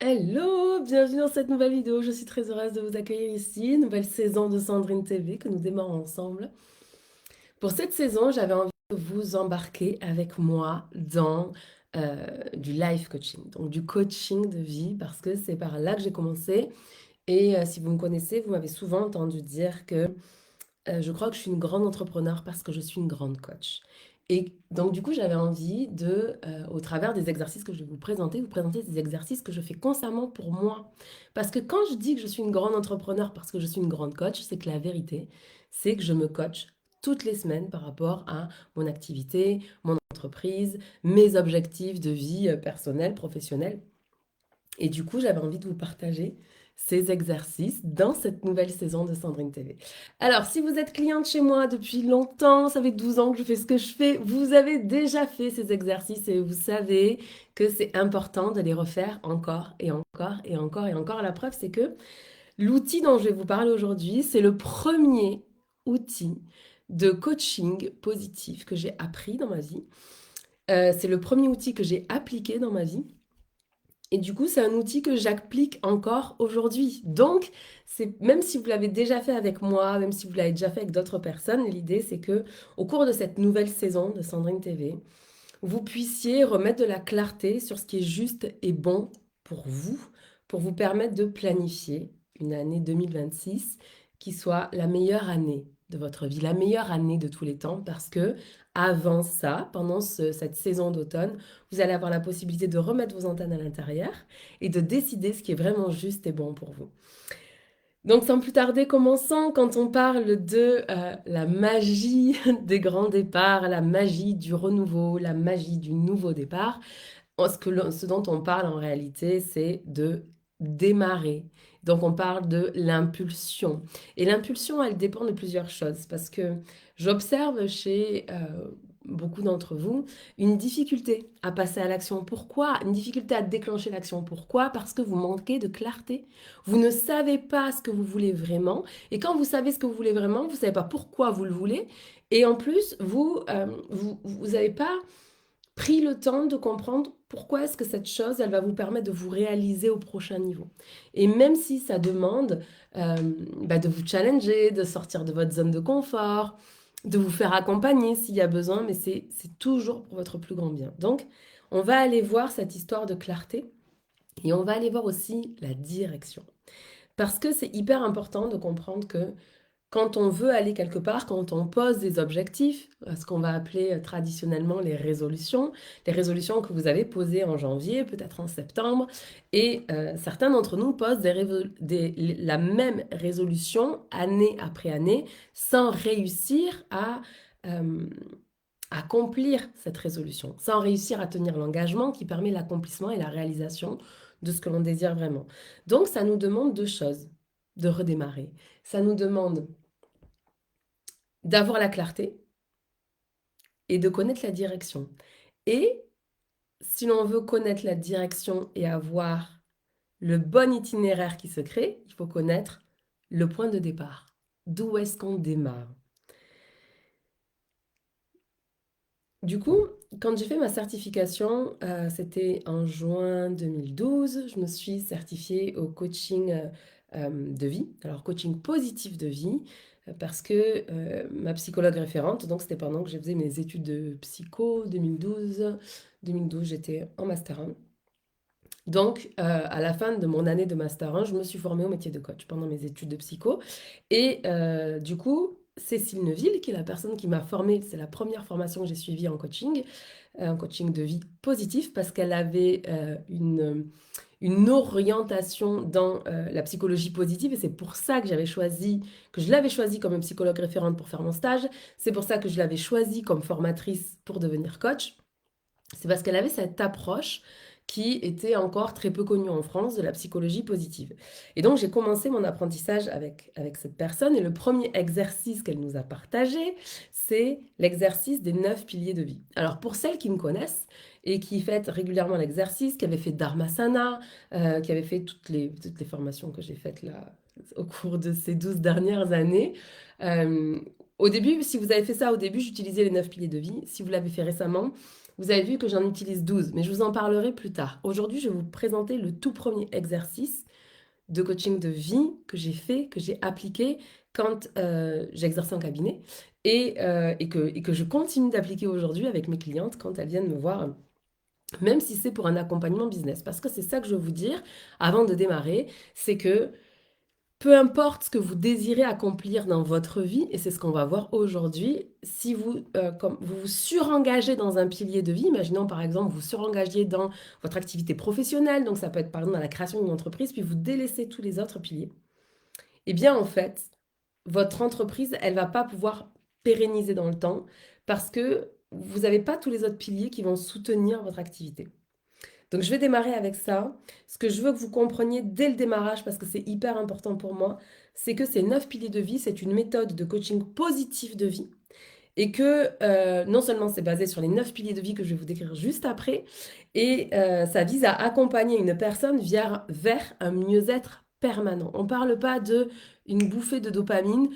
Hello, bienvenue dans cette nouvelle vidéo. Je suis très heureuse de vous accueillir ici. Nouvelle saison de Sandrine TV que nous démarrons ensemble. Pour cette saison, j'avais envie de vous embarquer avec moi dans du life coaching, donc du coaching de vie, parce que c'est par là que j'ai commencé. Et si vous me connaissez, vous m'avez souvent entendu dire que je crois que je suis une grande entrepreneur parce que je suis une grande coach. Et donc, du coup, j'avais envie de, au travers des exercices que je vais vous présenter des exercices que je fais constamment pour moi. Parce que quand je dis que je suis une grande entrepreneur parce que je suis une grande coach, c'est que la vérité, c'est que je me coach toutes les semaines par rapport à mon activité, mon entreprise, mes objectifs de vie personnelle, professionnelle. Et du coup, j'avais envie de vous partager ces exercices dans cette nouvelle saison de Sandrine TV. Alors, si vous êtes cliente chez moi depuis longtemps, ça fait 12 ans que je fais ce que je fais, vous avez déjà fait ces exercices et vous savez que c'est important de les refaire encore et encore et encore et encore. La preuve, c'est que l'outil dont je vais vous parler aujourd'hui, c'est le premier outil de coaching positif que j'ai appris dans ma vie. C'est le premier outil que j'ai appliqué dans ma vie. Et du coup, c'est un outil que j'applique encore aujourd'hui. Donc, c'est même si vous l'avez déjà fait avec moi, même si vous l'avez déjà fait avec d'autres personnes, l'idée c'est que au cours de cette nouvelle saison de Sandrine TV, vous puissiez remettre de la clarté sur ce qui est juste et bon pour vous permettre de planifier une année 2026 qui soit la meilleure année de votre vie, la meilleure année de tous les temps, parce que avant ça, pendant cette saison d'automne, vous allez avoir la possibilité de remettre vos antennes à l'intérieur et de décider ce qui est vraiment juste et bon pour vous. Donc sans plus tarder, commençons quand on parle de la magie des grands départs, la magie du renouveau, la magie du nouveau départ. Ce dont on parle en réalité, c'est de démarrer. Donc on parle de l'impulsion. Et l'impulsion, elle dépend de plusieurs choses parce que j'observe chez beaucoup d'entre vous une difficulté à passer à l'action. Pourquoi? Une difficulté à déclencher l'action. Pourquoi? Parce que vous manquez de clarté. Vous ne savez pas ce que vous voulez vraiment. Et quand vous savez ce que vous voulez vraiment, vous ne savez pas pourquoi vous le voulez. Et en plus, vous n'avez pas pris le temps de comprendre pourquoi est-ce que cette chose, elle va vous permettre de vous réaliser au prochain niveau. Et même si ça demande de vous challenger, de sortir de votre zone de confort, de vous faire accompagner s'il y a besoin, mais c'est toujours pour votre plus grand bien. Donc, on va aller voir cette histoire de clarté et on va aller voir aussi la direction. Parce que c'est hyper important de comprendre que quand on veut aller quelque part, quand on pose des objectifs, ce qu'on va appeler traditionnellement les résolutions que vous avez posées en janvier, peut-être en septembre, et certains d'entre nous posent la même résolution année après année sans réussir à accomplir cette résolution, sans réussir à tenir l'engagement qui permet l'accomplissement et la réalisation de ce que l'on désire vraiment. Donc ça nous demande deux choses, de redémarrer. Ça nous demande d'avoir la clarté et de connaître la direction. Et si l'on veut connaître la direction et avoir le bon itinéraire qui se crée, il faut connaître le point de départ. D'où est-ce qu'on démarre? Du coup, quand j'ai fait ma certification, c'était en juin 2012, je me suis certifiée au coaching de vie, alors coaching positif de vie, parce que ma psychologue référente, donc c'était pendant que je faisais mes études de psycho 2012, 2012 j'étais en master 1. Donc, à la fin de mon année de master 1, je me suis formée au métier de coach pendant mes études de psycho. Et du coup, Cécile Neuville, qui est la personne qui m'a formée, c'est la première formation que j'ai suivie en coaching, un coaching de vie positif, parce qu'elle avait une orientation dans la psychologie positive. Et c'est pour ça que que je l'avais choisie comme psychologue référente pour faire mon stage. C'est pour ça que je l'avais choisie comme formatrice pour devenir coach. C'est parce qu'elle avait cette approche qui était encore très peu connue en France de la psychologie positive. Et donc j'ai commencé mon apprentissage avec cette personne et le premier exercice qu'elle nous a partagé, c'est l'exercice des 9 piliers de vie. Alors pour celles qui me connaissent et qui font régulièrement l'exercice, qui avaient fait Dharmasana, qui avaient fait toutes les formations que j'ai faites là au cours de ces 12 dernières années, au début, si vous avez fait ça au début, j'utilisais les 9 piliers de vie. Si vous l'avez fait récemment, Vous avez vu que j'en utilise 12, mais je vous en parlerai plus tard. Aujourd'hui, je vais vous présenter le tout premier exercice de coaching de vie que j'ai fait, que j'ai appliqué quand j'exerçais en cabinet et que je continue d'appliquer aujourd'hui avec mes clientes quand elles viennent me voir, même si c'est pour un accompagnement business. Parce que c'est ça que je veux vous dire avant de démarrer, c'est que peu importe ce que vous désirez accomplir dans votre vie, et c'est ce qu'on va voir aujourd'hui, si comme vous vous surengagez dans un pilier de vie, imaginons par exemple vous surengagez dans votre activité professionnelle, donc ça peut être par exemple dans la création d'une entreprise, puis vous délaissez tous les autres piliers, eh bien en fait, votre entreprise, elle va pas pouvoir pérenniser dans le temps parce que vous n'avez pas tous les autres piliers qui vont soutenir votre activité. Donc, je vais démarrer avec ça. Ce que je veux que vous compreniez dès le démarrage, parce que c'est hyper important pour moi, c'est que ces 9 piliers de vie, c'est une méthode de coaching positif de vie. Et que non seulement c'est basé sur les 9 piliers de vie que je vais vous décrire juste après, et ça vise à accompagner une personne vers un mieux-être permanent. On ne parle pas de une bouffée de dopamine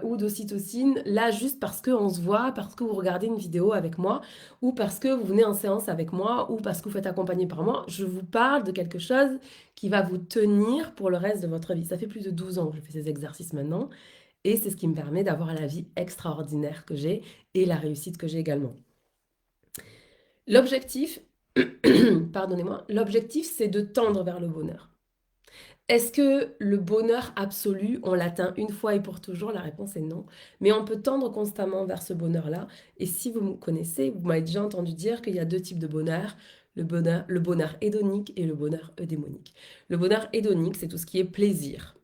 ou d'ocytocine, là juste parce qu'on se voit, parce que vous regardez une vidéo avec moi, ou parce que vous venez en séance avec moi, ou parce que vous faites accompagner par moi. Je vous parle de quelque chose qui va vous tenir pour le reste de votre vie. Ça fait plus de 12 ans que je fais ces exercices maintenant. Et c'est ce qui me permet d'avoir la vie extraordinaire que j'ai et la réussite que j'ai également. L'objectif, pardonnez-moi, l'objectif c'est de tendre vers le bonheur. Est-ce que le bonheur absolu, on l'atteint une fois et pour toujours? La réponse est non. Mais on peut tendre constamment vers ce bonheur-là. Et si vous me connaissez, vous m'avez déjà entendu dire qu'il y a deux types de bonheur. Le bonheur hédonique et le bonheur eudémonique. Le bonheur hédonique, c'est tout ce qui est plaisir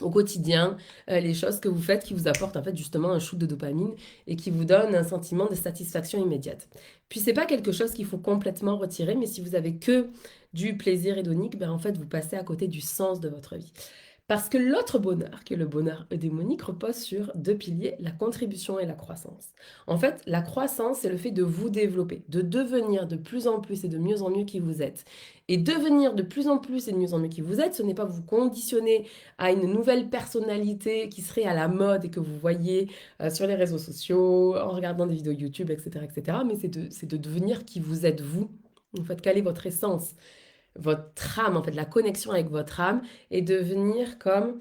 au quotidien, les choses que vous faites qui vous apportent en fait justement un shoot de dopamine et qui vous donnent un sentiment de satisfaction immédiate. Puis c'est pas quelque chose qu'il faut complètement retirer, mais si vous avez que du plaisir hédonique, ben en fait vous passez à côté du sens de votre vie. Parce que l'autre bonheur, qui est le bonheur eudémonique, repose sur deux piliers, la contribution et la croissance. En fait, la croissance, c'est le fait de vous développer, de devenir de plus en plus et de mieux en mieux qui vous êtes. Et devenir de plus en plus et de mieux en mieux qui vous êtes, ce n'est pas vous conditionner à une nouvelle personnalité qui serait à la mode et que vous voyez sur les réseaux sociaux, en regardant des vidéos YouTube, etc., etc. Mais c'est de devenir qui vous êtes vous. En fait, quelle est votre essence? Votre âme, en fait, la connexion avec votre âme et de venir comme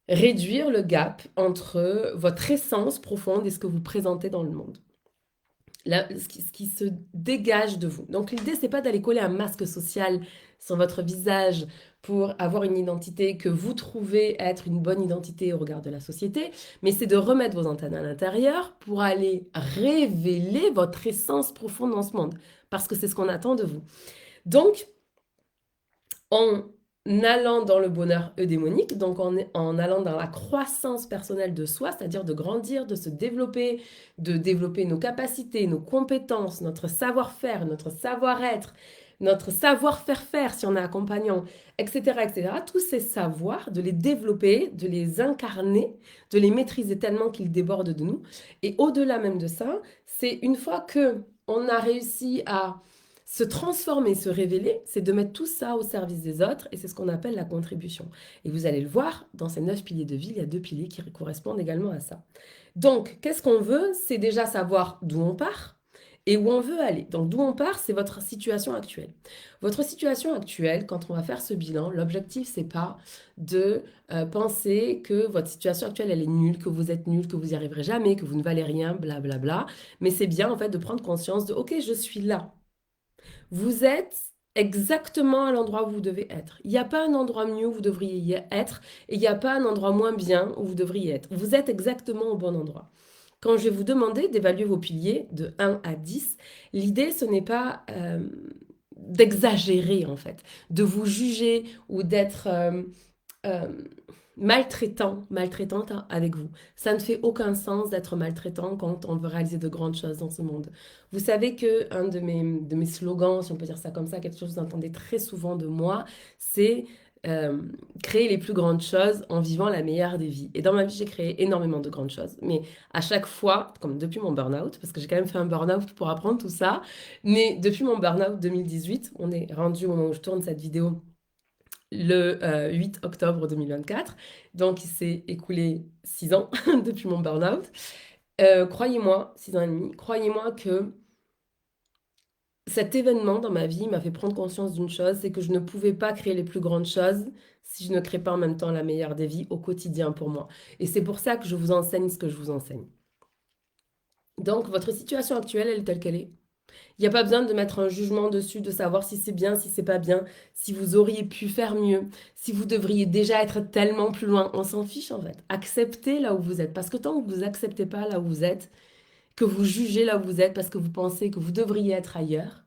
réduire le gap entre votre essence profonde et ce que vous présentez dans le monde. Là, ce qui se dégage de vous. Donc l'idée, c'est pas d'aller coller un masque social sur votre visage pour avoir une identité que vous trouvez être une bonne identité au regard de la société, mais c'est de remettre vos antennes à l'intérieur pour aller révéler votre essence profonde dans ce monde, parce que c'est ce qu'on attend de vous. Donc, en allant dans le bonheur eudémonique, donc en allant dans la croissance personnelle de soi, c'est-à-dire de grandir, de se développer, de développer nos capacités, nos compétences, notre savoir-faire, notre savoir-être, notre savoir-faire faire si on est accompagnant, etc., etc. Tous ces savoirs, de les développer, de les incarner, de les maîtriser tellement qu'ils débordent de nous. Et au-delà même de ça, c'est une fois que on a réussi à se transformer, se révéler, c'est de mettre tout ça au service des autres et c'est ce qu'on appelle la contribution. Et vous allez le voir, dans ces 9 piliers de vie, il y a 2 piliers qui correspondent également à ça. Donc, qu'est-ce qu'on veut? C'est déjà savoir d'où on part et où on veut aller. Donc, d'où on part, c'est votre situation actuelle. Votre situation actuelle, quand on va faire ce bilan, l'objectif, c'est pas de penser que votre situation actuelle, elle est nulle, que vous êtes nul, que vous n'y arriverez jamais, que vous ne valez rien, blablabla. Bla bla, mais c'est bien, en fait, de prendre conscience de, OK, je suis là. Vous êtes exactement à l'endroit où vous devez être. Il n'y a pas un endroit mieux où vous devriez être et il n'y a pas un endroit moins bien où vous devriez être. Vous êtes exactement au bon endroit. Quand je vais vous demander d'évaluer vos piliers de 1 à 10, l'idée, ce n'est pas d'exagérer en fait, de vous juger ou d'être euh, maltraitante avec vous. Ça ne fait aucun sens d'être maltraitant quand on veut réaliser de grandes choses dans ce monde. Vous savez que un de mes slogans, si on peut dire ça comme ça, quelque chose que vous entendez très souvent de moi, c'est euh, créer les plus grandes choses en vivant la meilleure des vies. Et dans ma vie, j'ai créé énormément de grandes choses. Mais à chaque fois, comme depuis mon burn-out, parce que j'ai quand même fait un burn-out pour apprendre tout ça, mais depuis mon burn-out 2018, on est rendu au moment où je tourne cette vidéo le 8 octobre 2024. Donc, il s'est écoulé 6 ans depuis mon burn-out. Croyez-moi, 6 ans et demi, croyez-moi que cet événement dans ma vie m'a fait prendre conscience d'une chose, c'est que je ne pouvais pas créer les plus grandes choses si je ne crée pas en même temps la meilleure des vies au quotidien pour moi. Et c'est pour ça que je vous enseigne ce que je vous enseigne. Donc, votre situation actuelle, elle est telle qu'elle est. Il n'y a pas besoin de mettre un jugement dessus, de savoir si c'est bien, si c'est pas bien, si vous auriez pu faire mieux, si vous devriez déjà être tellement plus loin. On s'en fiche en fait. Acceptez là où vous êtes. Parce que tant que vous acceptez pas là où vous êtes, que vous jugez là où vous êtes parce que vous pensez que vous devriez être ailleurs,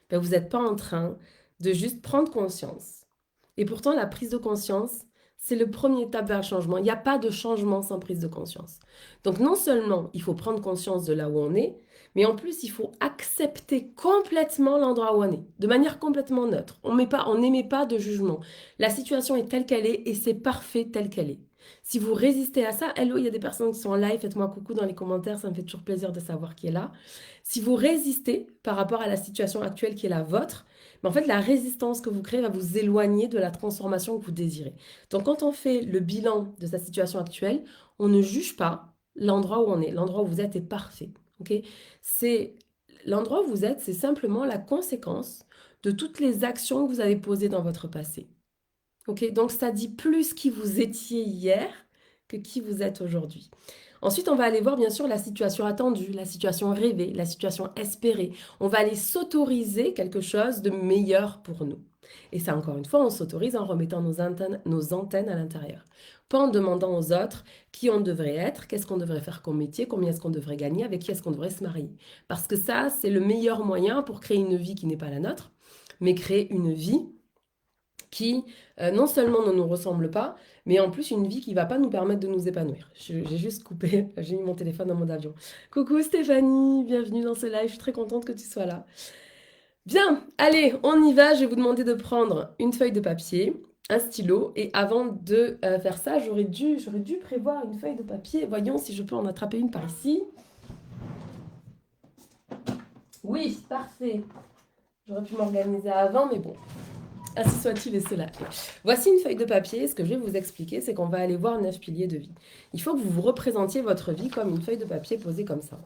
ben vous n'êtes pas en train de juste prendre conscience. Et pourtant, la prise de conscience, c'est le premier étape vers le changement. Il n'y a pas de changement sans prise de conscience. Donc non seulement il faut prendre conscience de là où on est, mais en plus il faut accepter complètement l'endroit où on est, de manière complètement neutre. On n'émet pas de jugement. La situation est telle qu'elle est et c'est parfait telle qu'elle est. Si vous résistez à ça, hello, il y a des personnes qui sont en live, faites-moi coucou dans les commentaires, ça me fait toujours plaisir de savoir qui est là. Si vous résistez par rapport à la situation actuelle qui est la vôtre, mais en fait, la résistance que vous créez va vous éloigner de la transformation que vous désirez. Donc, quand on fait le bilan de sa situation actuelle, on ne juge pas l'endroit où on est. L'endroit où vous êtes est parfait. Ok. C'est l'endroit où vous êtes, c'est simplement la conséquence de toutes les actions que vous avez posées dans votre passé. Ok. Donc, ça dit plus qui vous étiez hier que qui vous êtes aujourd'hui. Ensuite, on va aller voir bien sûr la situation attendue, la situation rêvée, la situation espérée. On va aller s'autoriser quelque chose de meilleur pour nous. Et ça, encore une fois, on s'autorise en remettant nos antennes à l'intérieur. Pas en demandant aux autres qui on devrait être, qu'est-ce qu'on devrait faire comme métier, combien est-ce qu'on devrait gagner, avec qui est-ce qu'on devrait se marier. Parce que ça, c'est le meilleur moyen pour créer une vie qui n'est pas la nôtre, mais créer une vie qui non seulement ne nous ressemble pas, mais en plus une vie qui va pas nous permettre de nous épanouir. J'ai juste coupé, j'ai mis mon téléphone en mode avion. Coucou Stéphanie, bienvenue dans ce live, je suis très contente que tu sois là. Bien, allez, on y va, je vais vous demander de prendre une feuille de papier, un stylo, et avant de faire ça, j'aurais dû prévoir une feuille de papier. Voyons si je peux en attraper une par ici. Oui, parfait. J'aurais pu m'organiser avant, mais bon, ainsi soit-il et cela. Voici une feuille de papier. Ce que je vais vous expliquer, c'est qu'on va aller voir 9 piliers de vie. Il faut que vous vous représentiez votre vie comme une feuille de papier posée comme ça.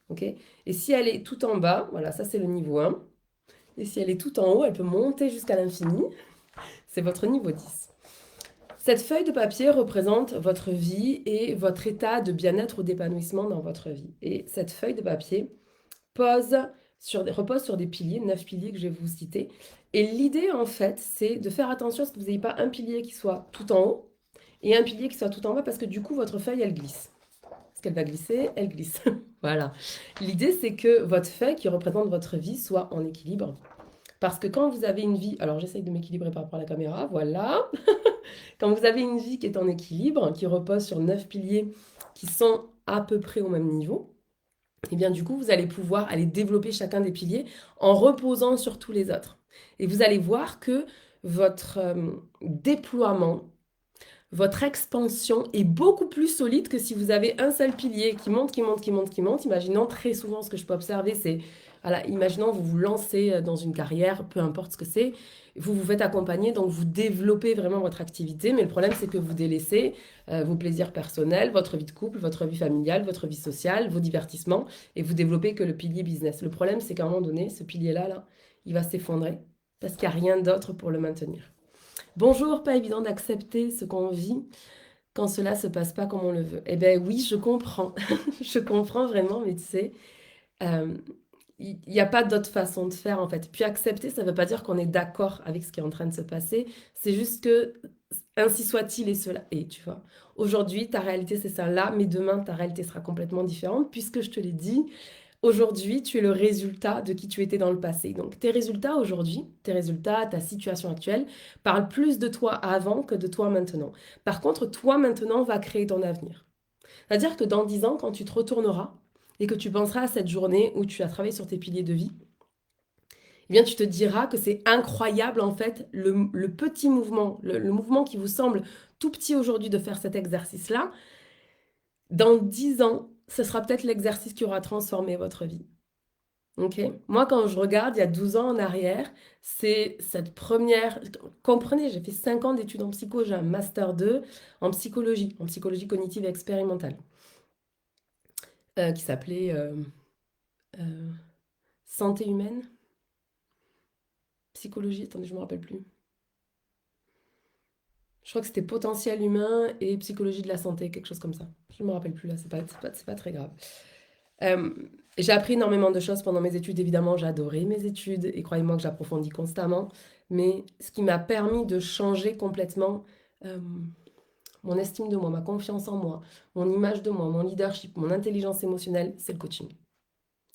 Ok. Et si elle est tout en bas, voilà, ça c'est le niveau 1. Et si elle est tout en haut, elle peut monter jusqu'à l'infini. C'est votre niveau 10. Cette feuille de papier représente votre vie et votre état de bien-être ou d'épanouissement dans votre vie. Et cette feuille de papier repose sur des piliers, 9 piliers que je vais vous citer. Et l'idée, en fait, c'est de faire attention à ce que vous n'ayez pas un pilier qui soit tout en haut et un pilier qui soit tout en bas, parce que du coup, votre feuille, elle glisse. Est-ce qu'elle va glisser? Elle glisse. Voilà. L'idée, c'est que votre feuille qui représente votre vie soit en équilibre. Parce que quand vous avez une vie, alors j'essaye de m'équilibrer par rapport à la caméra, voilà. Quand vous avez une vie qui est en équilibre, qui repose sur 9 piliers qui sont à peu près au même niveau, et bien du coup, vous allez pouvoir aller développer chacun des piliers en reposant sur tous les autres. Et vous allez voir que votre déploiement, votre expansion est beaucoup plus solide que si vous avez un seul pilier qui monte, qui monte, qui monte, qui monte. Imaginons très souvent ce que je peux observer, c'est, voilà, imaginons vous vous lancez dans une carrière, peu importe ce que c'est, vous vous faites accompagner, donc vous développez vraiment votre activité, mais le problème c'est que vous délaissez vos plaisirs personnels, votre vie de couple, votre vie familiale, votre vie sociale, vos divertissements, et vous développez que le pilier business. Le problème c'est qu'à un moment donné, ce pilier-là, là, il va s'effondrer parce qu'il n'y a rien d'autre pour le maintenir. Bonjour, pas évident d'accepter ce qu'on vit quand cela se passe pas comme on le veut. Eh bien oui, je comprends. Je comprends vraiment, mais tu sais, euh, il n'y a pas d'autre façon de faire en fait. Puis accepter, ça ne veut pas dire qu'on est d'accord avec ce qui est en train de se passer. C'est juste que ainsi soit-il et cela. Et tu vois, aujourd'hui, ta réalité c'est ça là, mais demain, ta réalité sera complètement différente puisque je te l'ai dit. Aujourd'hui, tu es le résultat de qui tu étais dans le passé. Donc, tes résultats aujourd'hui, tes résultats, ta situation actuelle, parlent plus de toi avant que de toi maintenant. Par contre, toi maintenant va créer ton avenir. C'est-à-dire que dans 10 ans, quand tu te retourneras et que tu penseras à cette journée où tu as travaillé sur tes piliers de vie, eh bien, tu te diras que c'est incroyable, en fait, le petit mouvement, le mouvement qui vous semble tout petit aujourd'hui de faire cet exercice-là. Dans 10 ans, ce sera peut-être l'exercice qui aura transformé votre vie. Ok. Moi, quand je regarde, il y a 12 ans en arrière, c'est cette première. Comprenez, j'ai fait 5 ans d'études en psycho, j'ai un master 2 en psychologie cognitive et expérimentale, qui s'appelait euh, Santé humaine. psychologie, attendez, je me rappelle plus. Je crois que c'était potentiel humain et psychologie de la santé, quelque chose comme ça. Je ne me rappelle plus là, c'est pas très grave. Euh, j'ai appris énormément de choses pendant mes études, évidemment, j'ai adoré mes études et croyez-moi que j'approfondis constamment. Mais ce qui m'a permis de changer complètement euh, mon estime de moi, ma confiance en moi, mon image de moi, mon leadership, mon intelligence émotionnelle, c'est le coaching.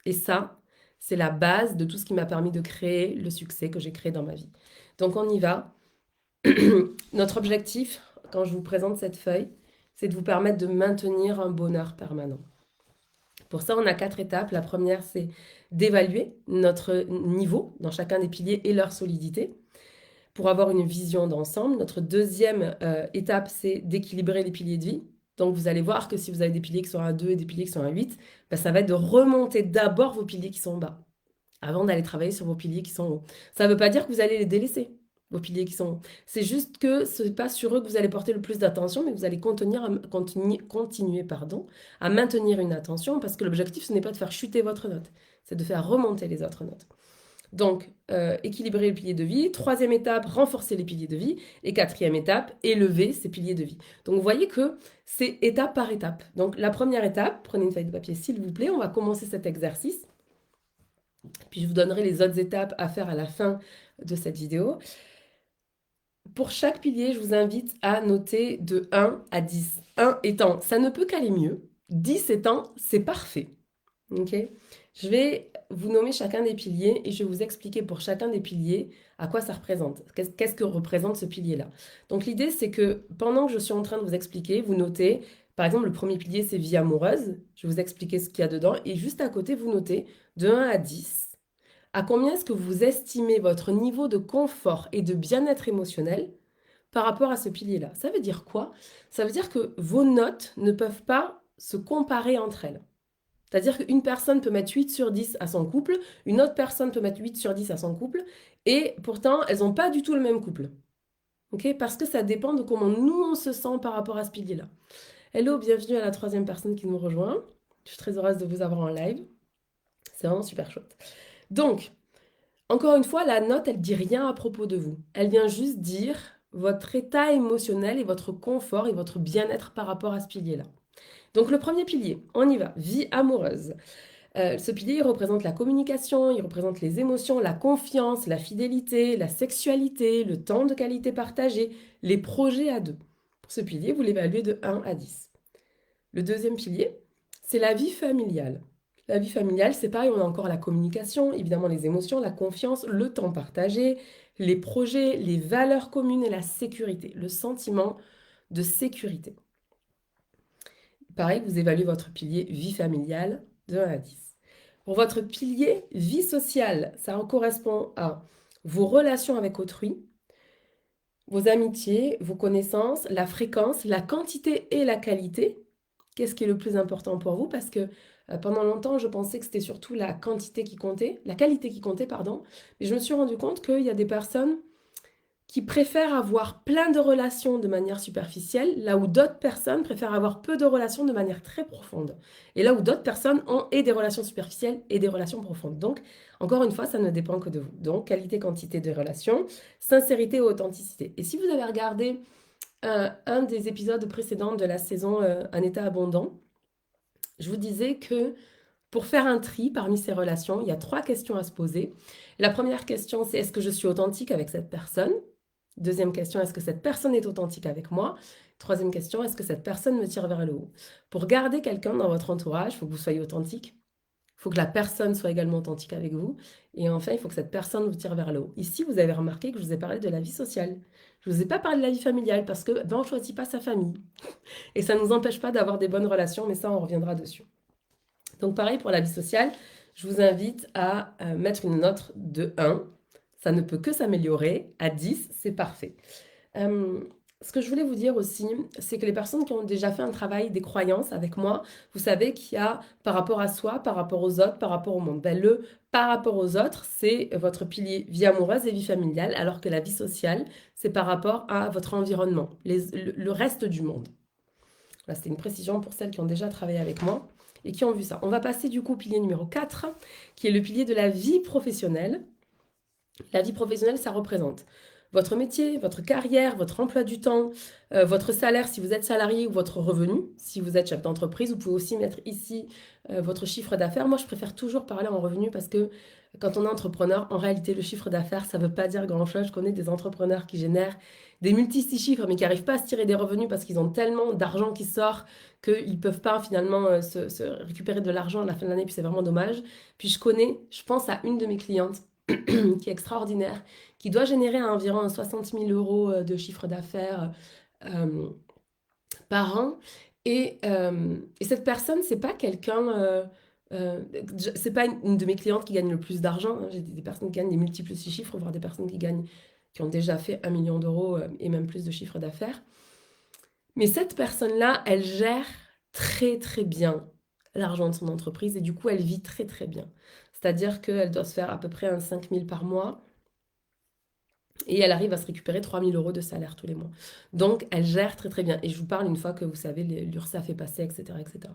Et ça, c'est la base de tout ce qui m'a permis de créer le succès que j'ai créé dans ma vie. Donc on y va. Notre objectif, quand je vous présente cette feuille, c'est de vous permettre de maintenir un bonheur permanent. Pour ça, on a 4 étapes. La première, c'est d'évaluer notre niveau dans chacun des piliers et leur solidité pour avoir une vision d'ensemble. Notre deuxième étape, c'est d'équilibrer les piliers de vie. Donc, vous allez voir que si vous avez des piliers qui sont à 2 et des piliers qui sont à 8, ben, ça va être de remonter d'abord vos piliers qui sont en bas avant d'aller travailler sur vos piliers qui sont hauts. Ça ne veut pas dire que vous allez les délaisser, vos piliers qui sont hauts. C'est juste que ce n'est pas sur eux que vous allez porter le plus d'attention, mais vous allez continuer à maintenir une attention parce que l'objectif, ce n'est pas de faire chuter votre note, c'est de faire remonter les autres notes. Donc, équilibrer les piliers de vie. Troisième étape, renforcer les piliers de vie. Et quatrième étape, élever ces piliers de vie. Donc, vous voyez que c'est étape par étape. Donc, la première étape, prenez une feuille de papier s'il vous plaît, on va commencer cet exercice. Puis je vous donnerai les autres étapes à faire à la fin de cette vidéo. Pour chaque pilier, je vous invite à noter de 1 à 10. 1 étant, ça ne peut qu'aller mieux. 10 étant, c'est parfait. Ok. Je vais vous nommer chacun des piliers et je vais vous expliquer pour chacun des piliers à quoi ça représente. Qu'est-ce que représente ce pilier-là. Donc l'idée, c'est que pendant que je suis en train de vous expliquer, vous notez, par exemple, le premier pilier, c'est vie amoureuse. Je vais vous expliquer ce qu'il y a dedans. Et juste à côté, vous notez de 1 à 10. À combien est-ce que vous estimez votre niveau de confort et de bien-être émotionnel par rapport à ce pilier-là? Ça veut dire quoi? Ça veut dire que vos notes ne peuvent pas se comparer entre elles. C'est-à-dire qu'une personne peut mettre 8 sur 10 à son couple, une autre personne peut mettre 8 sur 10 à son couple, et pourtant, elles n'ont pas du tout le même couple. Okay? Parce que ça dépend de comment nous, on se sent par rapport à ce pilier-là. Hello, bienvenue à la troisième personne qui nous rejoint. Je suis très heureuse de vous avoir en live. C'est vraiment super chouette. Donc, encore une fois, la note, elle dit rien à propos de vous. Elle vient juste dire votre état émotionnel et votre confort et votre bien-être par rapport à ce pilier-là. Donc le premier pilier, on y va, vie amoureuse. Ce pilier, il représente la communication, il représente les émotions, la confiance, la fidélité, la sexualité, le temps de qualité partagé, les projets à deux. Pour ce pilier, vous l'évaluez de 1 à 10. Le deuxième pilier, c'est la vie familiale. La vie familiale, c'est pareil, on a encore la communication, évidemment les émotions, la confiance, le temps partagé, les projets, les valeurs communes et la sécurité, le sentiment de sécurité. Pareil, vous évaluez votre pilier vie familiale de 1 à 10. Pour votre pilier vie sociale, ça correspond à vos relations avec autrui, vos amitiés, vos connaissances, la fréquence, la quantité et la qualité. Qu'est-ce qui est le plus important pour vous? Parce que pendant longtemps, je pensais que c'était surtout la quantité qui comptait, la qualité qui comptait, pardon. Mais je me suis rendu compte qu'il y a des personnes qui préfèrent avoir plein de relations de manière superficielle, là où d'autres personnes préfèrent avoir peu de relations de manière très profonde. Et là où d'autres personnes ont et des relations superficielles et des relations profondes. Donc, encore une fois, ça ne dépend que de vous. Donc, qualité, quantité de relations, sincérité ou authenticité. Et si vous avez regardé un des épisodes précédents de la saison Un état abondant, je vous disais que pour faire un tri parmi ces relations, il y a 3 questions à se poser. La première question, c'est est-ce que je suis authentique avec cette personne? Deuxième question, est-ce que cette personne est authentique avec moi? Troisième question, est-ce que cette personne me tire vers le haut? Pour garder quelqu'un dans votre entourage, il faut que vous soyez authentique. Il faut que la personne soit également authentique avec vous. Et enfin, il faut que cette personne vous tire vers le haut. Ici, vous avez remarqué que je vous ai parlé de la vie sociale. Je ne vous ai pas parlé de la vie familiale parce que on ne choisit pas sa famille. Et ça ne nous empêche pas d'avoir des bonnes relations, mais ça, on reviendra dessus. Donc pareil pour la vie sociale, je vous invite à mettre une note de 1. Ça ne peut que s'améliorer. À 10, c'est parfait. Ce que je voulais vous dire aussi, c'est que les personnes qui ont déjà fait un travail des croyances avec moi, vous savez qu'il y a par rapport à soi, par rapport aux autres, par rapport au monde. Ben, le par rapport aux autres, c'est votre pilier vie amoureuse et vie familiale, alors que la vie sociale, c'est par rapport à votre environnement, le reste du monde. Là, c'était une précision pour celles qui ont déjà travaillé avec moi et qui ont vu ça. On va passer du coup au pilier numéro 4, qui est le pilier de la vie professionnelle. La vie professionnelle, ça représente votre métier, votre carrière, votre emploi du temps, votre salaire si vous êtes salarié ou votre revenu. Si vous êtes chef d'entreprise, vous pouvez aussi mettre ici votre chiffre d'affaires. Moi, je préfère toujours parler en revenu parce que quand on est entrepreneur, en réalité, le chiffre d'affaires, ça ne veut pas dire grand-chose. Je connais des entrepreneurs qui génèrent des multi-six chiffres, mais qui n'arrivent pas à se tirer des revenus parce qu'ils ont tellement d'argent qui sort qu'ils ne peuvent pas finalement se récupérer de l'argent à la fin de l'année, puis c'est vraiment dommage. Puis je pense à une de mes clientes qui est extraordinaire, qui doit générer environ 60 000 euros de chiffre d'affaires euh, par an. Et cette personne, c'est pas quelqu'un, c'est pas une de mes clientes qui gagne le plus d'argent. Hein. J'ai des personnes qui gagnent des multiples six chiffres, voire des personnes qui ont déjà fait 1 million d'euros et même plus de chiffre d'affaires. Mais cette personne-là, elle gère très très bien l'argent de son entreprise et du coup, elle vit très très bien. C'est-à-dire qu'elle doit se faire à peu près un 5 000 par mois et elle arrive à se récupérer 3 000 euros de salaire tous les mois. Donc, elle gère très très bien. Et je vous parle une fois que vous savez, l'URSSAF est passé, etc., etc.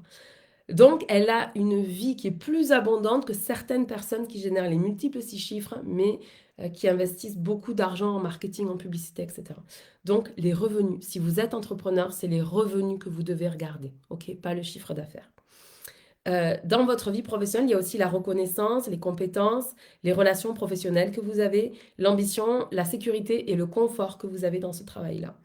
Donc, elle a une vie qui est plus abondante que certaines personnes qui génèrent les multiples six chiffres, mais qui investissent beaucoup d'argent en marketing, en publicité, etc. Donc, les revenus. Si vous êtes entrepreneur, c'est les revenus que vous devez regarder, ok? Pas le chiffre d'affaires. Dans votre vie professionnelle, il y a aussi la reconnaissance, les compétences, les relations professionnelles que vous avez, l'ambition, la sécurité et le confort que vous avez dans ce travail-là.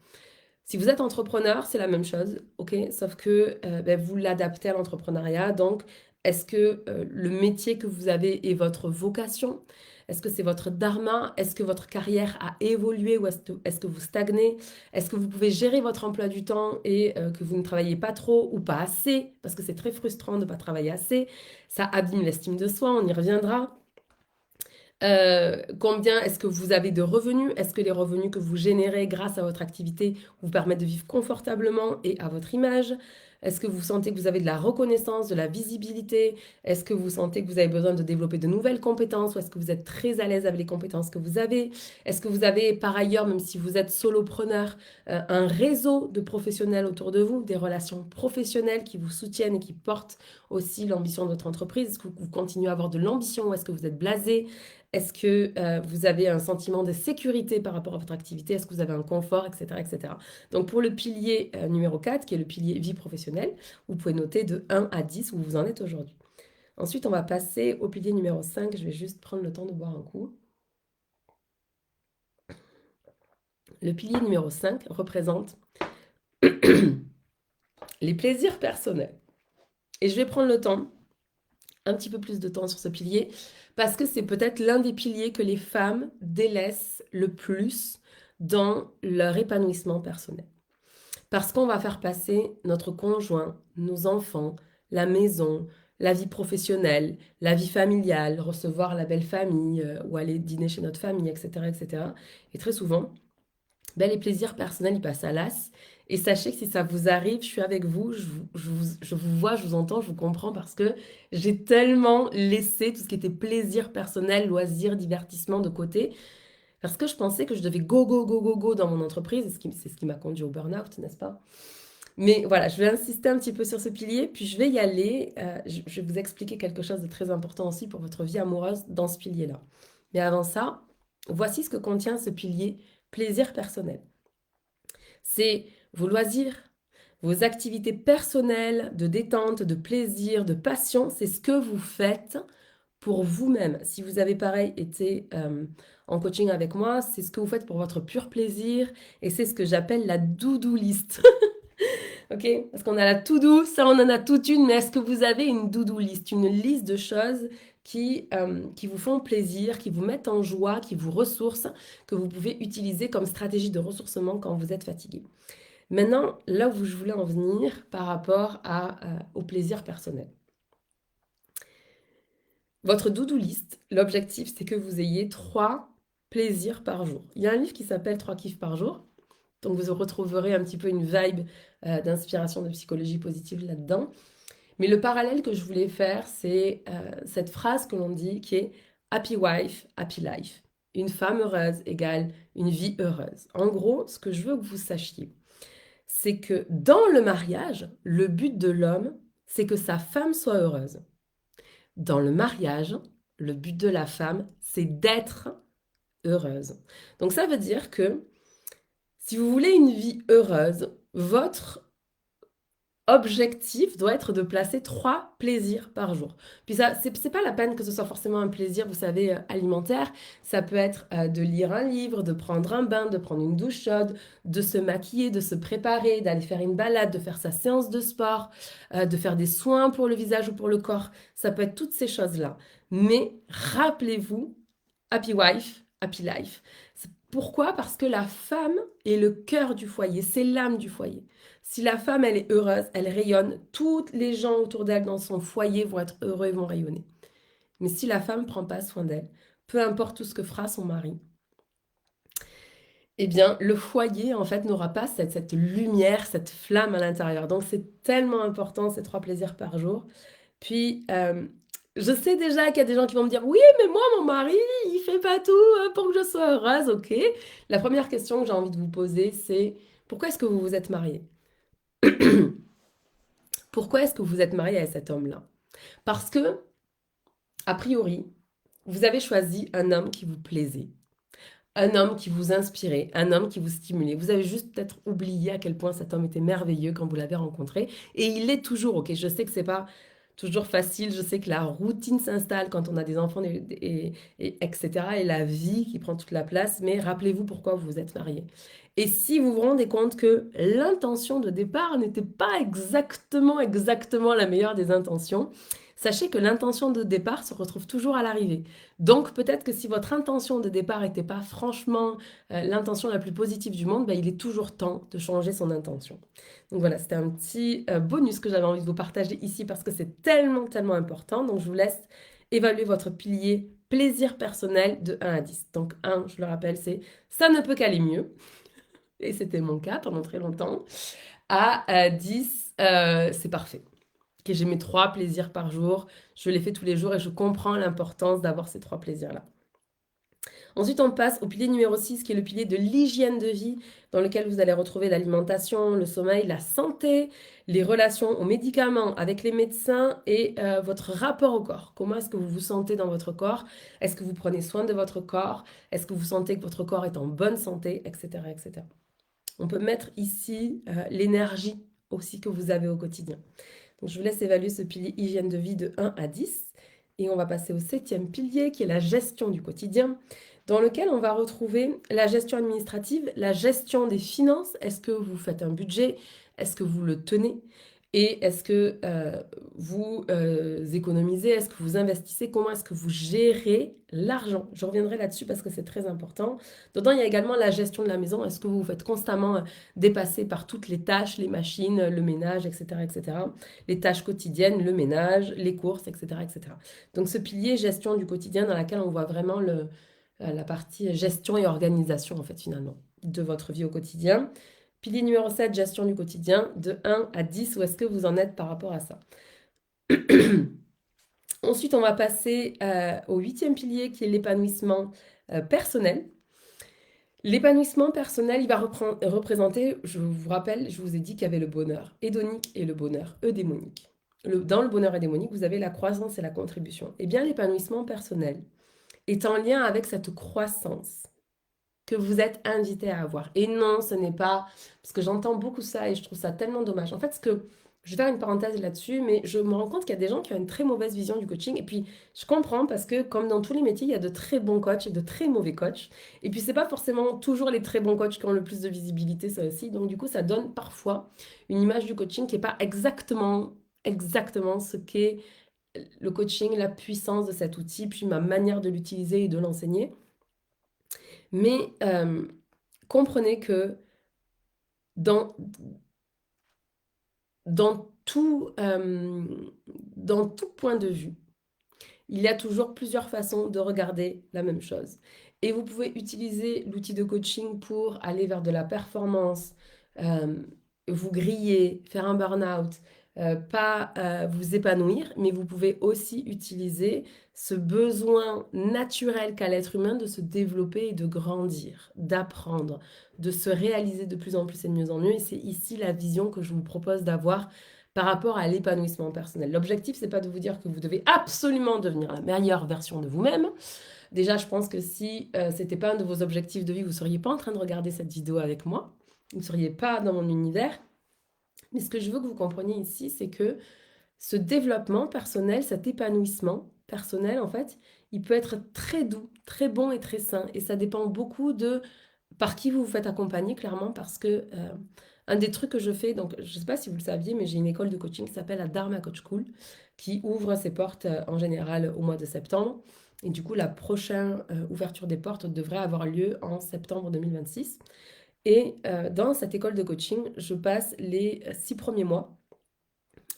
Si vous êtes entrepreneur, c'est la même chose, ok? Sauf que vous l'adaptez à l'entrepreneuriat. Donc, est-ce que le métier que vous avez est votre vocation? Est-ce que c'est votre dharma? Est-ce que votre carrière a évolué ou est-ce que vous stagnez? Est-ce que vous pouvez gérer votre emploi du temps et que vous ne travaillez pas trop ou pas assez? Parce que c'est très frustrant de ne pas travailler assez. Ça abîme l'estime de soi, on y reviendra. Combien est-ce que vous avez de revenus? Est-ce que les revenus que vous générez grâce à votre activité vous permettent de vivre confortablement et à votre image? Est-ce que vous sentez que vous avez de la reconnaissance, de la visibilité? Est-ce que vous sentez que vous avez besoin de développer de nouvelles compétences ou est-ce que vous êtes très à l'aise avec les compétences que vous avez? Est-ce que vous avez par ailleurs, même si vous êtes solopreneur, un réseau de professionnels autour de vous, des relations professionnelles qui vous soutiennent et qui portent aussi l'ambition de votre entreprise? Est-ce que vous continuez à avoir de l'ambition ou est-ce que vous êtes blasé? Est-ce que vous avez un sentiment de sécurité par rapport à votre activité? Est-ce que vous avez un confort, etc., etc. Donc pour le pilier numéro 4, qui est le pilier vie professionnelle, vous pouvez noter de 1 à 10 où vous en êtes aujourd'hui. Ensuite, on va passer au pilier numéro 5. Je vais juste prendre le temps de boire un coup. Le pilier numéro 5 représente les plaisirs personnels. Et je vais prendre le temps, un petit peu plus de temps sur ce pilier, parce que c'est peut-être l'un des piliers que les femmes délaissent le plus dans leur épanouissement personnel. Parce qu'on va faire passer notre conjoint, nos enfants, la maison, la vie professionnelle, la vie familiale, recevoir la belle famille ou aller dîner chez notre famille, etc., etc. Et très souvent, les plaisirs personnels, ils passent à l'as. Et sachez que si ça vous arrive, je suis avec vous, je vous vois, je vous entends, je vous comprends parce que j'ai tellement laissé tout ce qui était plaisir personnel, loisirs, divertissement de côté parce que je pensais que je devais go, go, go, go, go dans mon entreprise. C'est ce qui m'a conduit au burn-out, n'est-ce pas? Mais voilà, je vais insister un petit peu sur ce pilier, puis je vais y aller. Je vais vous expliquer quelque chose de très important aussi pour votre vie amoureuse dans ce pilier-là. Mais avant ça, voici ce que contient ce pilier plaisir personnel. C'est vos loisirs, vos activités personnelles de détente, de plaisir, de passion. C'est ce que vous faites pour vous-même. Si vous avez pareil été en coaching avec moi, c'est ce que vous faites pour votre pur plaisir et c'est ce que j'appelle la do-do list. Ok? Parce qu'on a la to-do, ça on en a toute une, mais est-ce que vous avez une do-do list, une liste de choses qui vous font plaisir, qui vous mettent en joie, qui vous ressourcent, que vous pouvez utiliser comme stratégie de ressourcement quand vous êtes fatigué. Maintenant, là où je voulais en venir par rapport au plaisir personnel. Votre do-do list, l'objectif, c'est que vous ayez 3 plaisirs par jour. Il y a un livre qui s'appelle 3 kiffs par jour. Donc vous retrouverez un petit peu une vibe d'inspiration de psychologie positive là-dedans. Mais le parallèle que je voulais faire, c'est cette phrase que l'on dit qui est Happy wife, happy life. Une femme heureuse égale une vie heureuse. En gros, ce que je veux que vous sachiez, c'est que dans le mariage, le but de l'homme, c'est que sa femme soit heureuse. Dans le mariage, le but de la femme, c'est d'être heureuse. Donc ça veut dire que si vous voulez une vie heureuse, votre objectif doit être de placer 3 plaisirs par jour. Puis ça, c'est pas la peine que ce soit forcément un plaisir, vous savez, alimentaire. Ça peut être de lire un livre, de prendre un bain, de prendre une douche chaude, de se maquiller, de se préparer, d'aller faire une balade, de faire sa séance de sport, de faire des soins pour le visage ou pour le corps. Ça peut être toutes ces choses-là. Mais rappelez-vous, happy wife, happy life. Pourquoi? Parce que la femme est le cœur du foyer, c'est l'âme du foyer. Si la femme, elle est heureuse, elle rayonne, toutes les gens autour d'elle dans son foyer vont être heureux et vont rayonner. Mais si la femme ne prend pas soin d'elle, peu importe tout ce que fera son mari, eh bien, le foyer, en fait, n'aura pas cette lumière, cette flamme à l'intérieur. Donc, c'est tellement important, ces 3 plaisirs par jour. Puis, je sais déjà qu'il y a des gens qui vont me dire, oui, mais moi, mon mari, il fait pas tout pour que je sois heureuse, ok. La première question que j'ai envie de vous poser, c'est, pourquoi est-ce que vous vous êtes marié? Pourquoi est-ce que vous êtes marié à cet homme-là? Parce que, a priori, vous avez choisi un homme qui vous plaisait, un homme qui vous inspirait, un homme qui vous stimulait. Vous avez juste peut-être oublié à quel point cet homme était merveilleux quand vous l'avez rencontré. Et il est toujours, ok, je sais que c'est pas toujours facile, je sais que la routine s'installe quand on a des enfants, etc. Et la vie qui prend toute la place, mais rappelez-vous pourquoi vous vous êtes marié. Et si vous vous rendez compte que l'intention de départ n'était pas exactement la meilleure des intentions, sachez que l'intention de départ se retrouve toujours à l'arrivée. Donc peut-être que si votre intention de départ n'était pas franchement l'intention la plus positive du monde, ben, il est toujours temps de changer son intention. Donc voilà, c'était un petit bonus que j'avais envie de vous partager ici parce que c'est tellement important. Donc je vous laisse évaluer votre pilier plaisir personnel de 1 à 10. Donc 1, je le rappelle, c'est ça ne peut qu'aller mieux. Et c'était mon cas pendant très longtemps. À 10, c'est parfait. Que j'ai mes 3 plaisirs par jour, je les fais tous les jours et je comprends l'importance d'avoir ces 3 plaisirs-là. Ensuite, on passe au pilier numéro 6, qui est le pilier de l'hygiène de vie, dans lequel vous allez retrouver l'alimentation, le sommeil, la santé, les relations aux médicaments avec les médecins et votre rapport au corps. Comment est-ce que vous vous sentez dans votre corps? Est-ce que vous prenez soin de votre corps? Est-ce que vous sentez que votre corps est en bonne santé, etc., etc. On peut mettre ici l'énergie aussi que vous avez au quotidien. Donc, je vous laisse évaluer ce pilier hygiène de vie de 1 à 10. Et on va passer au 7e pilier qui est la gestion du quotidien, dans lequel on va retrouver la gestion administrative, la gestion des finances. Est-ce que vous faites un budget? Est-ce que vous le tenez? Et est-ce que vous économisez? Est-ce que vous investissez? Comment est-ce que vous gérez l'argent? Je reviendrai là-dessus parce que c'est très important. Dedans, il y a également la gestion de la maison. Est-ce que vous vous faites constamment dépasser par toutes les tâches, les machines, le ménage, etc., etc. Les tâches quotidiennes, le ménage, les courses, etc., etc. Donc ce pilier gestion du quotidien dans laquelle on voit vraiment la partie gestion et organisation, en fait, finalement, de votre vie au quotidien. Pilier numéro 7, gestion du quotidien, de 1 à 10, où est-ce que vous en êtes par rapport à ça? Ensuite, on va passer au 8e pilier qui est l'épanouissement personnel. L'épanouissement personnel, il va représenter, je vous rappelle, je vous ai dit qu'il y avait le bonheur hédonique et le bonheur eudémonique. Dans le bonheur hédémonique, vous avez la croissance et la contribution. Eh bien, l'épanouissement personnel est en lien avec cette croissance que vous êtes invité à avoir. Et non, ce n'est pas... Parce que j'entends beaucoup ça et je trouve ça tellement dommage. En fait, je vais faire une parenthèse là-dessus, mais je me rends compte qu'il y a des gens qui ont une très mauvaise vision du coaching. Et puis, je comprends parce que, comme dans tous les métiers, il y a de très bons coachs et de très mauvais coachs. Et puis, c'est pas forcément toujours les très bons coachs qui ont le plus de visibilité, ça aussi. Donc, du coup, ça donne parfois une image du coaching qui n'est pas exactement ce qu'est le coaching, la puissance de cet outil, puis ma manière de l'utiliser et de l'enseigner. Mais comprenez que dans, dans tout, dans tout point de vue, il y a toujours plusieurs façons de regarder la même chose. Et vous pouvez utiliser l'outil de coaching pour aller vers de la performance, vous griller, faire un burn-out, pas vous épanouir, mais vous pouvez aussi utiliser ce besoin naturel qu'a l'être humain de se développer et de grandir, d'apprendre, de se réaliser de plus en plus et de mieux en mieux. Et c'est ici la vision que je vous propose d'avoir par rapport à l'épanouissement personnel. L'objectif, c'est pas de vous dire que vous devez absolument devenir la meilleure version de vous-même, Déjà, je pense que si c'était pas un de vos objectifs de vie, vous seriez pas en train de regarder cette vidéo avec moi. Vous ne seriez pas dans mon univers. Mais ce que je veux que vous compreniez ici, c'est que ce développement personnel, cet épanouissement personnel, en fait, il peut être très doux, très bon et très sain. Et ça dépend beaucoup de par qui vous vous faites accompagner, clairement, parce que un des trucs que je fais, donc je ne sais pas si vous le saviez, mais j'ai une école de coaching qui s'appelle la Dharma Coach School, qui ouvre ses portes en général au mois de septembre. Et du coup, la prochaine ouverture des portes devrait avoir lieu en septembre 2026. Et dans cette école de coaching, je passe les 6 premiers mois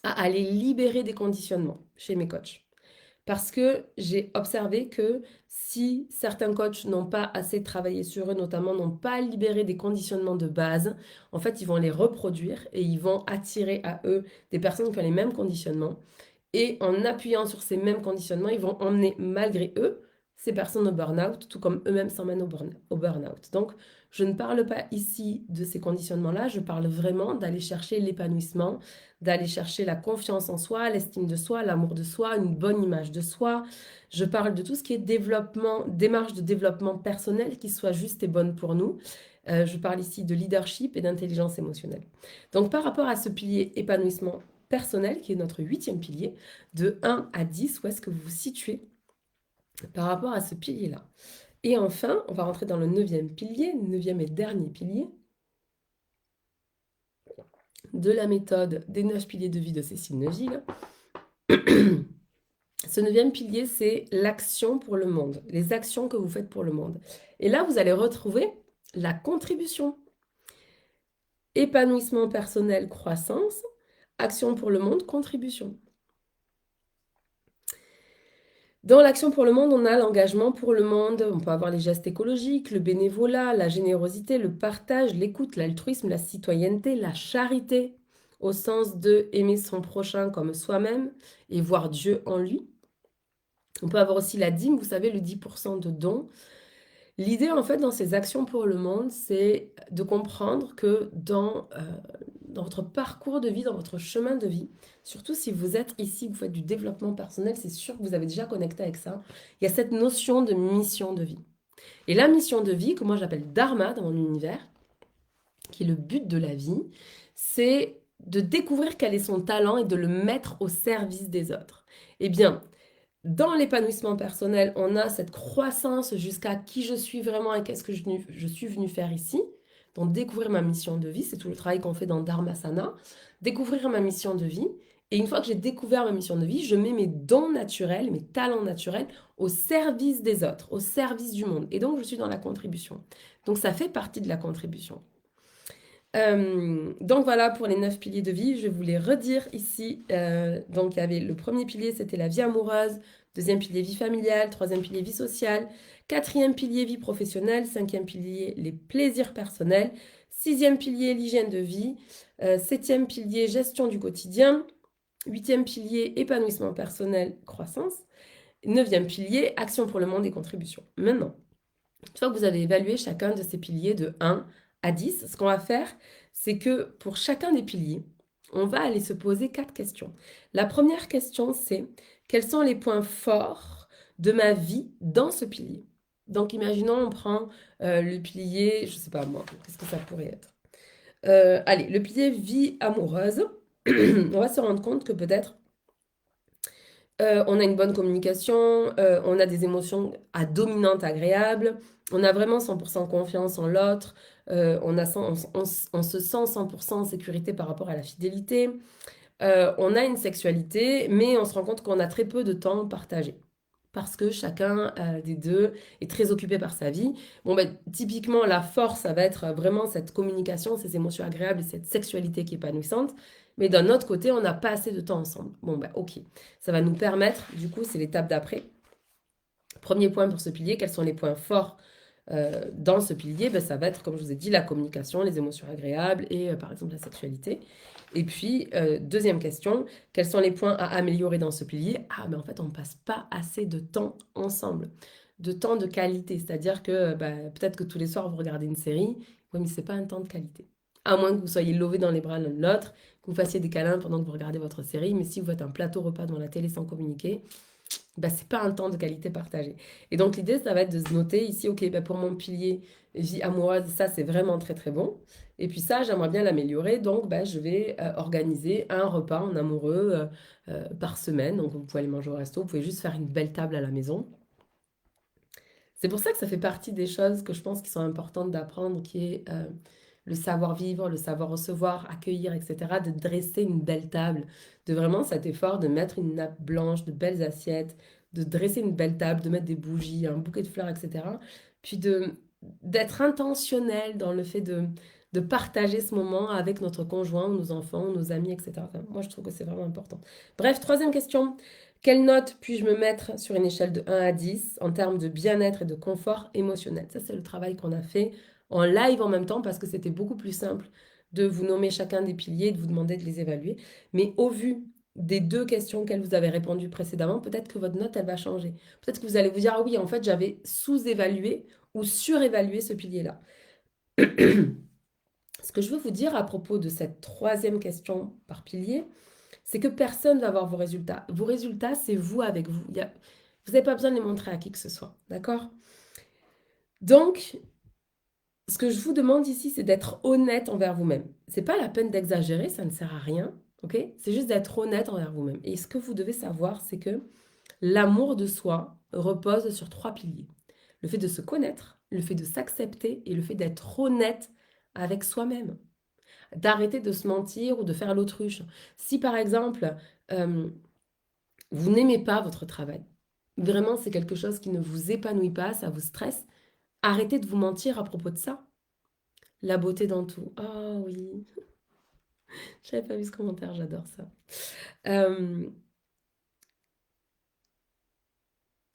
à aller libérer des conditionnements chez mes coachs. Parce que j'ai observé que si certains coachs n'ont pas assez travaillé sur eux, notamment n'ont pas libéré des conditionnements de base, en fait, ils vont les reproduire et ils vont attirer à eux des personnes qui ont les mêmes conditionnements. Et en appuyant sur ces mêmes conditionnements, ils vont emmener malgré eux ces personnes au burn-out, tout comme eux-mêmes s'emmènent au burn-out. Donc, je ne parle pas ici de ces conditionnements-là, je parle vraiment d'aller chercher l'épanouissement, d'aller chercher la confiance en soi, l'estime de soi, l'amour de soi, une bonne image de soi. Je parle de tout ce qui est développement, démarche de développement personnel qui soit juste et bonne pour nous. Je parle ici de leadership et d'intelligence émotionnelle. Donc, par rapport à ce pilier épanouissement personnel, qui est notre 8e pilier, de 1 à 10, où est-ce que vous vous situez par rapport à ce pilier-là. Et enfin, on va rentrer dans le 9e pilier, 9e et dernier pilier de la méthode des 9 piliers de vie de Cécile Neuville. Ce 9e pilier, c'est l'action pour le monde, les actions que vous faites pour le monde. Et là, vous allez retrouver la contribution. Épanouissement personnel, croissance, action pour le monde, contribution. Dans l'action pour le monde, on a l'engagement pour le monde, on peut avoir les gestes écologiques, le bénévolat, la générosité, le partage, l'écoute, l'altruisme, la citoyenneté, la charité, au sens de aimer son prochain comme soi-même et voir Dieu en lui. On peut avoir aussi la dîme, vous savez, le 10% de dons. L'idée, en fait, dans ces actions pour le monde, c'est de comprendre que dans votre parcours de vie, dans votre chemin de vie, surtout si vous êtes ici, vous faites du développement personnel, c'est sûr que vous avez déjà connecté avec ça. Il y a cette notion de mission de vie. Et la mission de vie, que moi j'appelle Dharma dans mon univers, qui est le but de la vie, c'est de découvrir quel est son talent et de le mettre au service des autres. Eh bien, dans l'épanouissement personnel, on a cette croissance jusqu'à qui je suis vraiment et qu'est-ce que je suis venu faire ici. Donc découvrir ma mission de vie, c'est tout le travail qu'on fait dans Dharmasana. Découvrir ma mission de vie. Et une fois que j'ai découvert ma mission de vie, je mets mes dons naturels, mes talents naturels au service des autres, au service du monde. Et donc je suis dans la contribution. Donc ça fait partie de la contribution. Donc voilà pour les 9 piliers de vie, je vais vous les redire ici. Donc il y avait le premier pilier, c'était la vie amoureuse, deuxième pilier, vie familiale, troisième pilier, vie sociale, quatrième pilier, vie professionnelle, cinquième pilier, les plaisirs personnels, sixième pilier, l'hygiène de vie, septième pilier, gestion du quotidien, huitième pilier, épanouissement personnel, croissance, neuvième pilier, action pour le monde et contribution. Maintenant, une fois que vous avez évalué chacun de ces piliers de 1 à 10, ce qu'on va faire, c'est que pour chacun des piliers, on va aller se poser 4 questions. La première question, c'est quels sont les points forts de ma vie dans ce pilier? Donc, imaginons, on prend le pilier, je ne sais pas moi, qu'est-ce que ça pourrait être? Allez, le pilier vie amoureuse, on va se rendre compte que peut-être on a une bonne communication, on a des émotions à dominantes agréables, on a vraiment 100% confiance en l'autre, on se sent 100% en sécurité par rapport à la fidélité, on a une sexualité, mais on se rend compte qu'on a très peu de temps partagé. Parce que chacun des deux est très occupé par sa vie. Bon, ben, typiquement, la force, ça va être vraiment cette communication, ces émotions agréables et cette sexualité qui est épanouissante. Mais d'un autre côté, on n'a pas assez de temps ensemble. Bon, ben, ok. Ça va nous permettre, du coup, c'est l'étape d'après. Premier point pour ce pilier, quels sont les points forts dans ce pilier? Ben, ça va être, comme je vous ai dit, la communication, les émotions agréables et, par exemple, la sexualité. Et puis, deuxième question, quels sont les points à améliorer dans ce pilier? Ah, mais en fait, on ne passe pas assez de temps ensemble, de temps de qualité. C'est-à-dire que peut-être que tous les soirs, vous regardez une série, oui, mais ce n'est pas un temps de qualité. À moins que vous soyez lové dans les bras l'un de l'autre, que vous fassiez des câlins pendant que vous regardez votre série, mais si vous faites un plateau repas devant la télé sans communiquer, bah, c'est pas un temps de qualité partagé. Et donc l'idée, ça va être de se noter ici, ok, bah, pour mon pilier vie amoureuse, ça c'est vraiment très très bon. Et puis ça, j'aimerais bien l'améliorer, donc bah, je vais organiser un repas en amoureux par semaine. Donc vous pouvez aller manger au resto, vous pouvez juste faire une belle table à la maison. C'est pour ça que ça fait partie des choses que je pense qui sont importantes d'apprendre, qui est le savoir-vivre, le savoir-recevoir, accueillir, etc. De dresser une belle table, de vraiment cet effort de mettre une nappe blanche, de belles assiettes, de dresser une belle table, de mettre des bougies, un bouquet de fleurs, etc. Puis d'être intentionnel dans le fait de partager ce moment avec notre conjoint, nos enfants, nos amis, etc. Enfin, moi, je trouve que c'est vraiment important. Bref, troisième question. Quelle note puis-je me mettre sur une échelle de 1 à 10 en termes de bien-être et de confort émotionnel? Ça, c'est le travail qu'on a fait en live en même temps parce que c'était beaucoup plus simple de vous nommer chacun des piliers et de vous demander de les évaluer. Mais au vu des deux questions auxquelles vous avez répondu précédemment, peut-être que votre note, elle va changer. Peut-être que vous allez vous dire, ah oui, en fait, j'avais sous-évalué ou surévalué ce pilier-là. Ce que je veux vous dire à propos de cette troisième question par pilier, c'est que personne ne va voir vos résultats. Vos résultats, c'est vous avec vous. Vous n'avez pas besoin de les montrer à qui que ce soit. D'accord? Donc, ce que je vous demande ici, c'est d'être honnête envers vous-même. C'est pas la peine d'exagérer, ça ne sert à rien. Ok? C'est juste d'être honnête envers vous-même. Et ce que vous devez savoir, c'est que l'amour de soi repose sur trois piliers. Le fait de se connaître, le fait de s'accepter et le fait d'être honnête avec soi-même. D'arrêter de se mentir ou de faire l'autruche. Si par exemple, euh, vous n'aimez pas votre travail, vraiment c'est quelque chose qui ne vous épanouit pas, ça vous stresse, arrêtez de vous mentir à propos de ça. La beauté dans tout. Ah oui, j'avais pas vu ce commentaire, j'adore ça. Euh,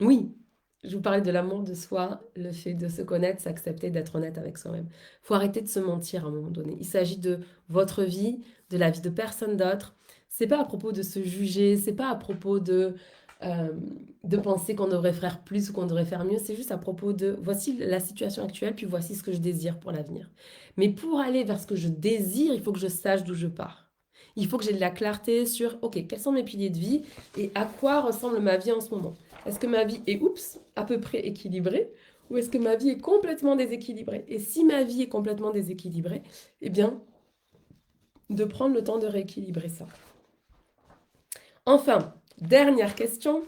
oui, je vous parlais de l'amour de soi, le fait de se connaître, s'accepter, d'être honnête avec soi-même. Il faut arrêter de se mentir à un moment donné. Il s'agit de votre vie, de la vie de personne d'autre. C'est pas à propos de se juger, c'est pas à propos euh, de penser qu'on devrait faire plus ou qu'on devrait faire mieux. C'est juste à propos de voici la situation actuelle, puis voici ce que je désire pour l'avenir. Mais pour aller vers ce que je désire, il faut que je sache d'où je pars. Il faut que j'ai de la clarté sur, ok, quels sont mes piliers de vie et à quoi ressemble ma vie en ce moment. Est-ce que ma vie est, oups, à peu près équilibrée ou est-ce que ma vie est complètement déséquilibrée? Et si ma vie est complètement déséquilibrée, eh bien, de prendre le temps de rééquilibrer ça. Enfin, dernière question.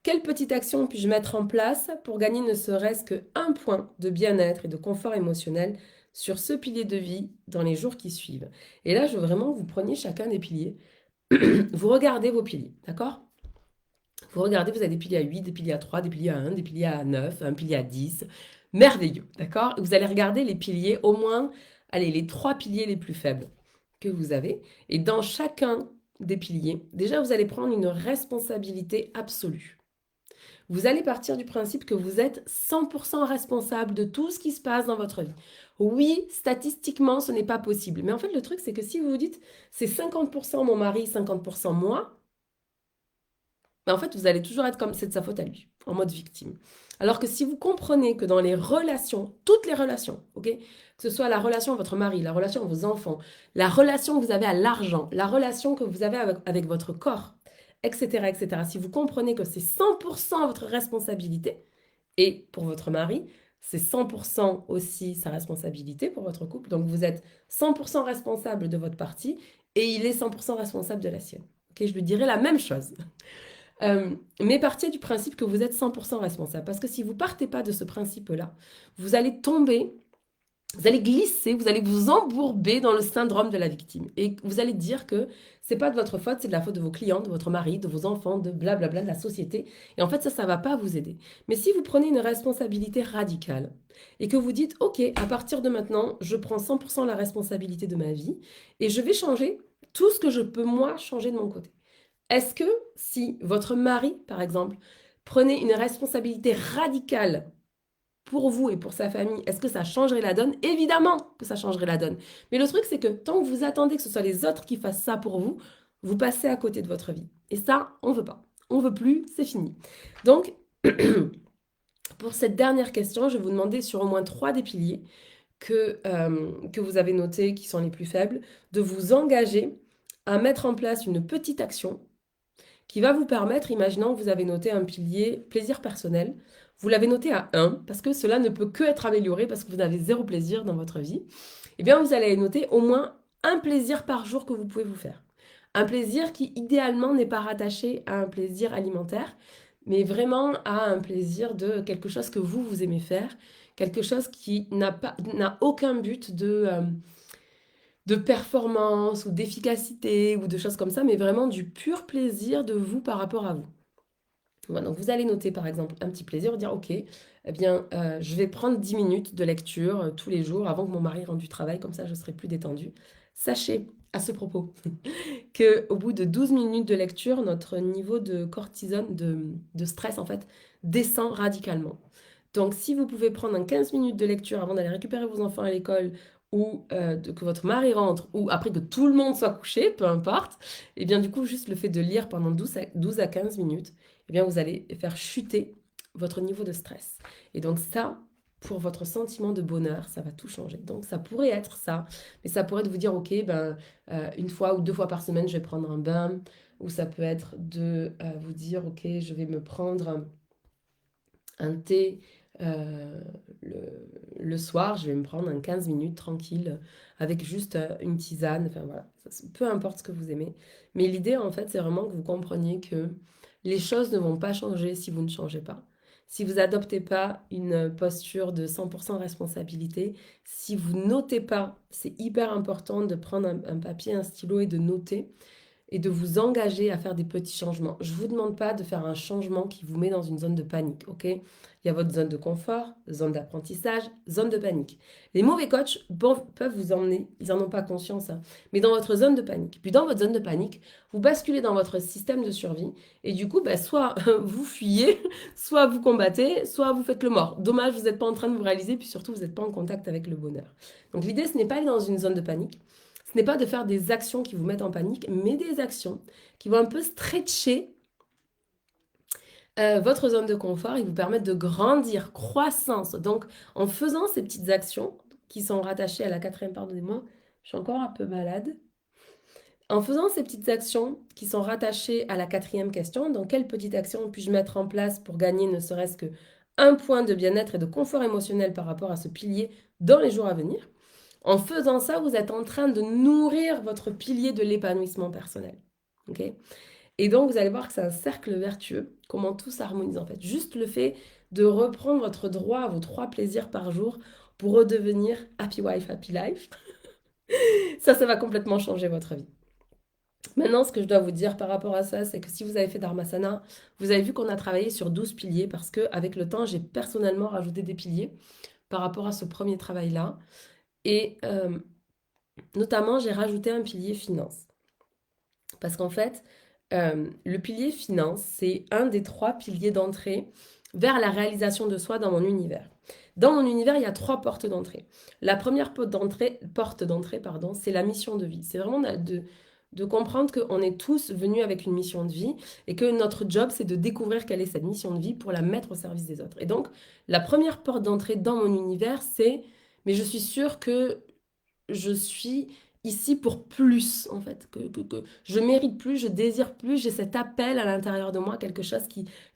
Quelle petite action puis-je mettre en place pour gagner ne serait-ce qu'un point de bien-être et de confort émotionnel sur ce pilier de vie dans les jours qui suivent? Et là, je veux vraiment que vous preniez chacun des piliers. Vous regardez vos piliers, d'accord? Vous regardez, vous avez des piliers à 8, des piliers à 3, des piliers à 1, des piliers à 9, un pilier à 10. Merveilleux, d'accord? Vous allez regarder les piliers, au moins, allez, les 3 piliers les plus faibles que vous avez. Et dans chacun des piliers, déjà, vous allez prendre une responsabilité absolue. Vous allez partir du principe que vous êtes 100% responsable de tout ce qui se passe dans votre vie. Oui, statistiquement, ce n'est pas possible. Mais en fait, le truc, c'est que si vous vous dites, c'est 50% mon mari, 50% moi, mais en fait, vous allez toujours être comme c'est de sa faute à lui, en mode victime. Alors que si vous comprenez que dans les relations, toutes les relations, ok, que ce soit la relation à votre mari, la relation à vos enfants, la relation que vous avez à l'argent, la relation que vous avez avec votre corps, etc., etc., si vous comprenez que c'est 100% votre responsabilité, et pour votre mari, c'est 100% aussi sa responsabilité pour votre couple, donc vous êtes 100% responsable de votre partie, et il est 100% responsable de la sienne. Ok, je lui dirai la même chose. Mais partez du principe que vous êtes 100% responsable. Parce que si vous partez pas de ce principe-là, vous allez tomber, vous allez glisser, vous allez vous embourber dans le syndrome de la victime. Et vous allez dire que c'est pas de votre faute, c'est de la faute de vos clients, de votre mari, de vos enfants, de blablabla, de la société. Et en fait, ça va pas vous aider. Mais si vous prenez une responsabilité radicale et que vous dites, OK, à partir de maintenant, je prends 100% la responsabilité de ma vie et je vais changer tout ce que je peux, moi, changer de mon côté. Est-ce que si votre mari, par exemple, prenait une responsabilité radicale pour vous et pour sa famille, est-ce que ça changerait la donne? Évidemment que ça changerait la donne. Mais le truc, c'est que tant que vous attendez que ce soit les autres qui fassent ça pour vous, vous passez à côté de votre vie. Et ça, on ne veut pas. On ne veut plus, c'est fini. Donc, pour cette dernière question, je vais vous demander sur au moins 3 des piliers que vous avez notés, qui sont les plus faibles, de vous engager à mettre en place une petite action qui va vous permettre, imaginons que vous avez noté un pilier plaisir personnel, vous l'avez noté à 1, parce que cela ne peut que être amélioré parce que vous avez zéro plaisir dans votre vie, eh bien vous allez noter au moins un plaisir par jour que vous pouvez vous faire. Un plaisir qui idéalement n'est pas rattaché à un plaisir alimentaire, mais vraiment à un plaisir de quelque chose que vous aimez faire, quelque chose qui n'a aucun but de performance ou d'efficacité ou de choses comme ça, mais vraiment du pur plaisir de vous par rapport à vous. Voilà, donc vous allez noter par exemple un petit plaisir, dire ok, eh bien je vais prendre 10 minutes de lecture tous les jours avant que mon mari rentre du travail, comme ça je serai plus détendue. Sachez à ce propos qu'au bout de 12 minutes de lecture, notre niveau de cortisone, de stress en fait, descend radicalement. Donc si vous pouvez prendre un 15 minutes de lecture avant d'aller récupérer vos enfants à l'école ou que votre mari rentre ou après que tout le monde soit couché, peu importe, et bien du coup juste le fait de lire pendant 12 à 15 minutes, eh bien vous allez faire chuter votre niveau de stress. Et donc ça, pour votre sentiment de bonheur, ça va tout changer. Donc ça pourrait être ça, mais ça pourrait être vous dire, ok, ben, une fois ou deux fois par semaine, je vais prendre un bain, ou ça peut être de vous dire, ok, je vais me prendre un thé le soir, je vais me prendre un 15 minutes tranquille avec juste une tisane, enfin voilà, peu importe ce que vous aimez. Mais l'idée en fait, c'est vraiment que vous compreniez que les choses ne vont pas changer si vous ne changez pas. Si vous n'adoptez pas une posture de 100% responsabilité, si vous notez pas, c'est hyper important de prendre un papier, un stylo et de noter et de vous engager à faire des petits changements. Je ne vous demande pas de faire un changement qui vous met dans une zone de panique, ok? Il y a votre zone de confort, zone d'apprentissage, zone de panique. Les mauvais coachs peuvent vous emmener, ils n'en ont pas conscience, hein, mais dans votre zone de panique. Puis dans votre zone de panique, vous basculez dans votre système de survie et du coup, bah, soit vous fuyez, soit vous combattez, soit vous faites le mort. Dommage, vous n'êtes pas en train de vous réaliser, puis surtout, vous n'êtes pas en contact avec le bonheur. Donc l'idée, ce n'est pas aller dans une zone de panique. Ce n'est pas de faire des actions qui vous mettent en panique, mais des actions qui vont un peu stretcher votre zone de confort et vous permettre de grandir, croissance. Donc, en faisant ces petites actions qui sont rattachées à la quatrième, pardonnez-moi, je suis encore un peu malade. En faisant ces petites actions qui sont rattachées à la quatrième question, dans quelle petite action puis-je mettre en place pour gagner ne serait-ce que un point de bien-être et de confort émotionnel par rapport à ce pilier dans les jours à venir? En faisant ça, vous êtes en train de nourrir votre pilier de l'épanouissement personnel. Ok? Et donc, vous allez voir que c'est un cercle vertueux, comment tout s'harmonise en fait. Juste le fait de reprendre votre droit à vos 3 plaisirs par jour pour redevenir happy wife, happy life, ça va complètement changer votre vie. Maintenant, ce que je dois vous dire par rapport à ça, c'est que si vous avez fait Dharmasana, vous avez vu qu'on a travaillé sur 12 piliers parce qu'avec le temps, j'ai personnellement rajouté des piliers par rapport à ce premier travail-là. Et notamment, j'ai rajouté un pilier finance. Parce qu'en fait, le pilier finance, c'est un des 3 piliers d'entrée vers la réalisation de soi dans mon univers. Dans mon univers, il y a 3 portes d'entrée. La première porte d'entrée, c'est la mission de vie. C'est vraiment de comprendre qu'on est tous venus avec une mission de vie et que notre job, c'est de découvrir quelle est cette mission de vie pour la mettre au service des autres. Et donc, la première porte d'entrée dans mon univers, c'est, mais je suis sûre que je suis ici pour plus, en fait, que je mérite plus, je désire plus, j'ai cet appel à l'intérieur de moi, quelque chose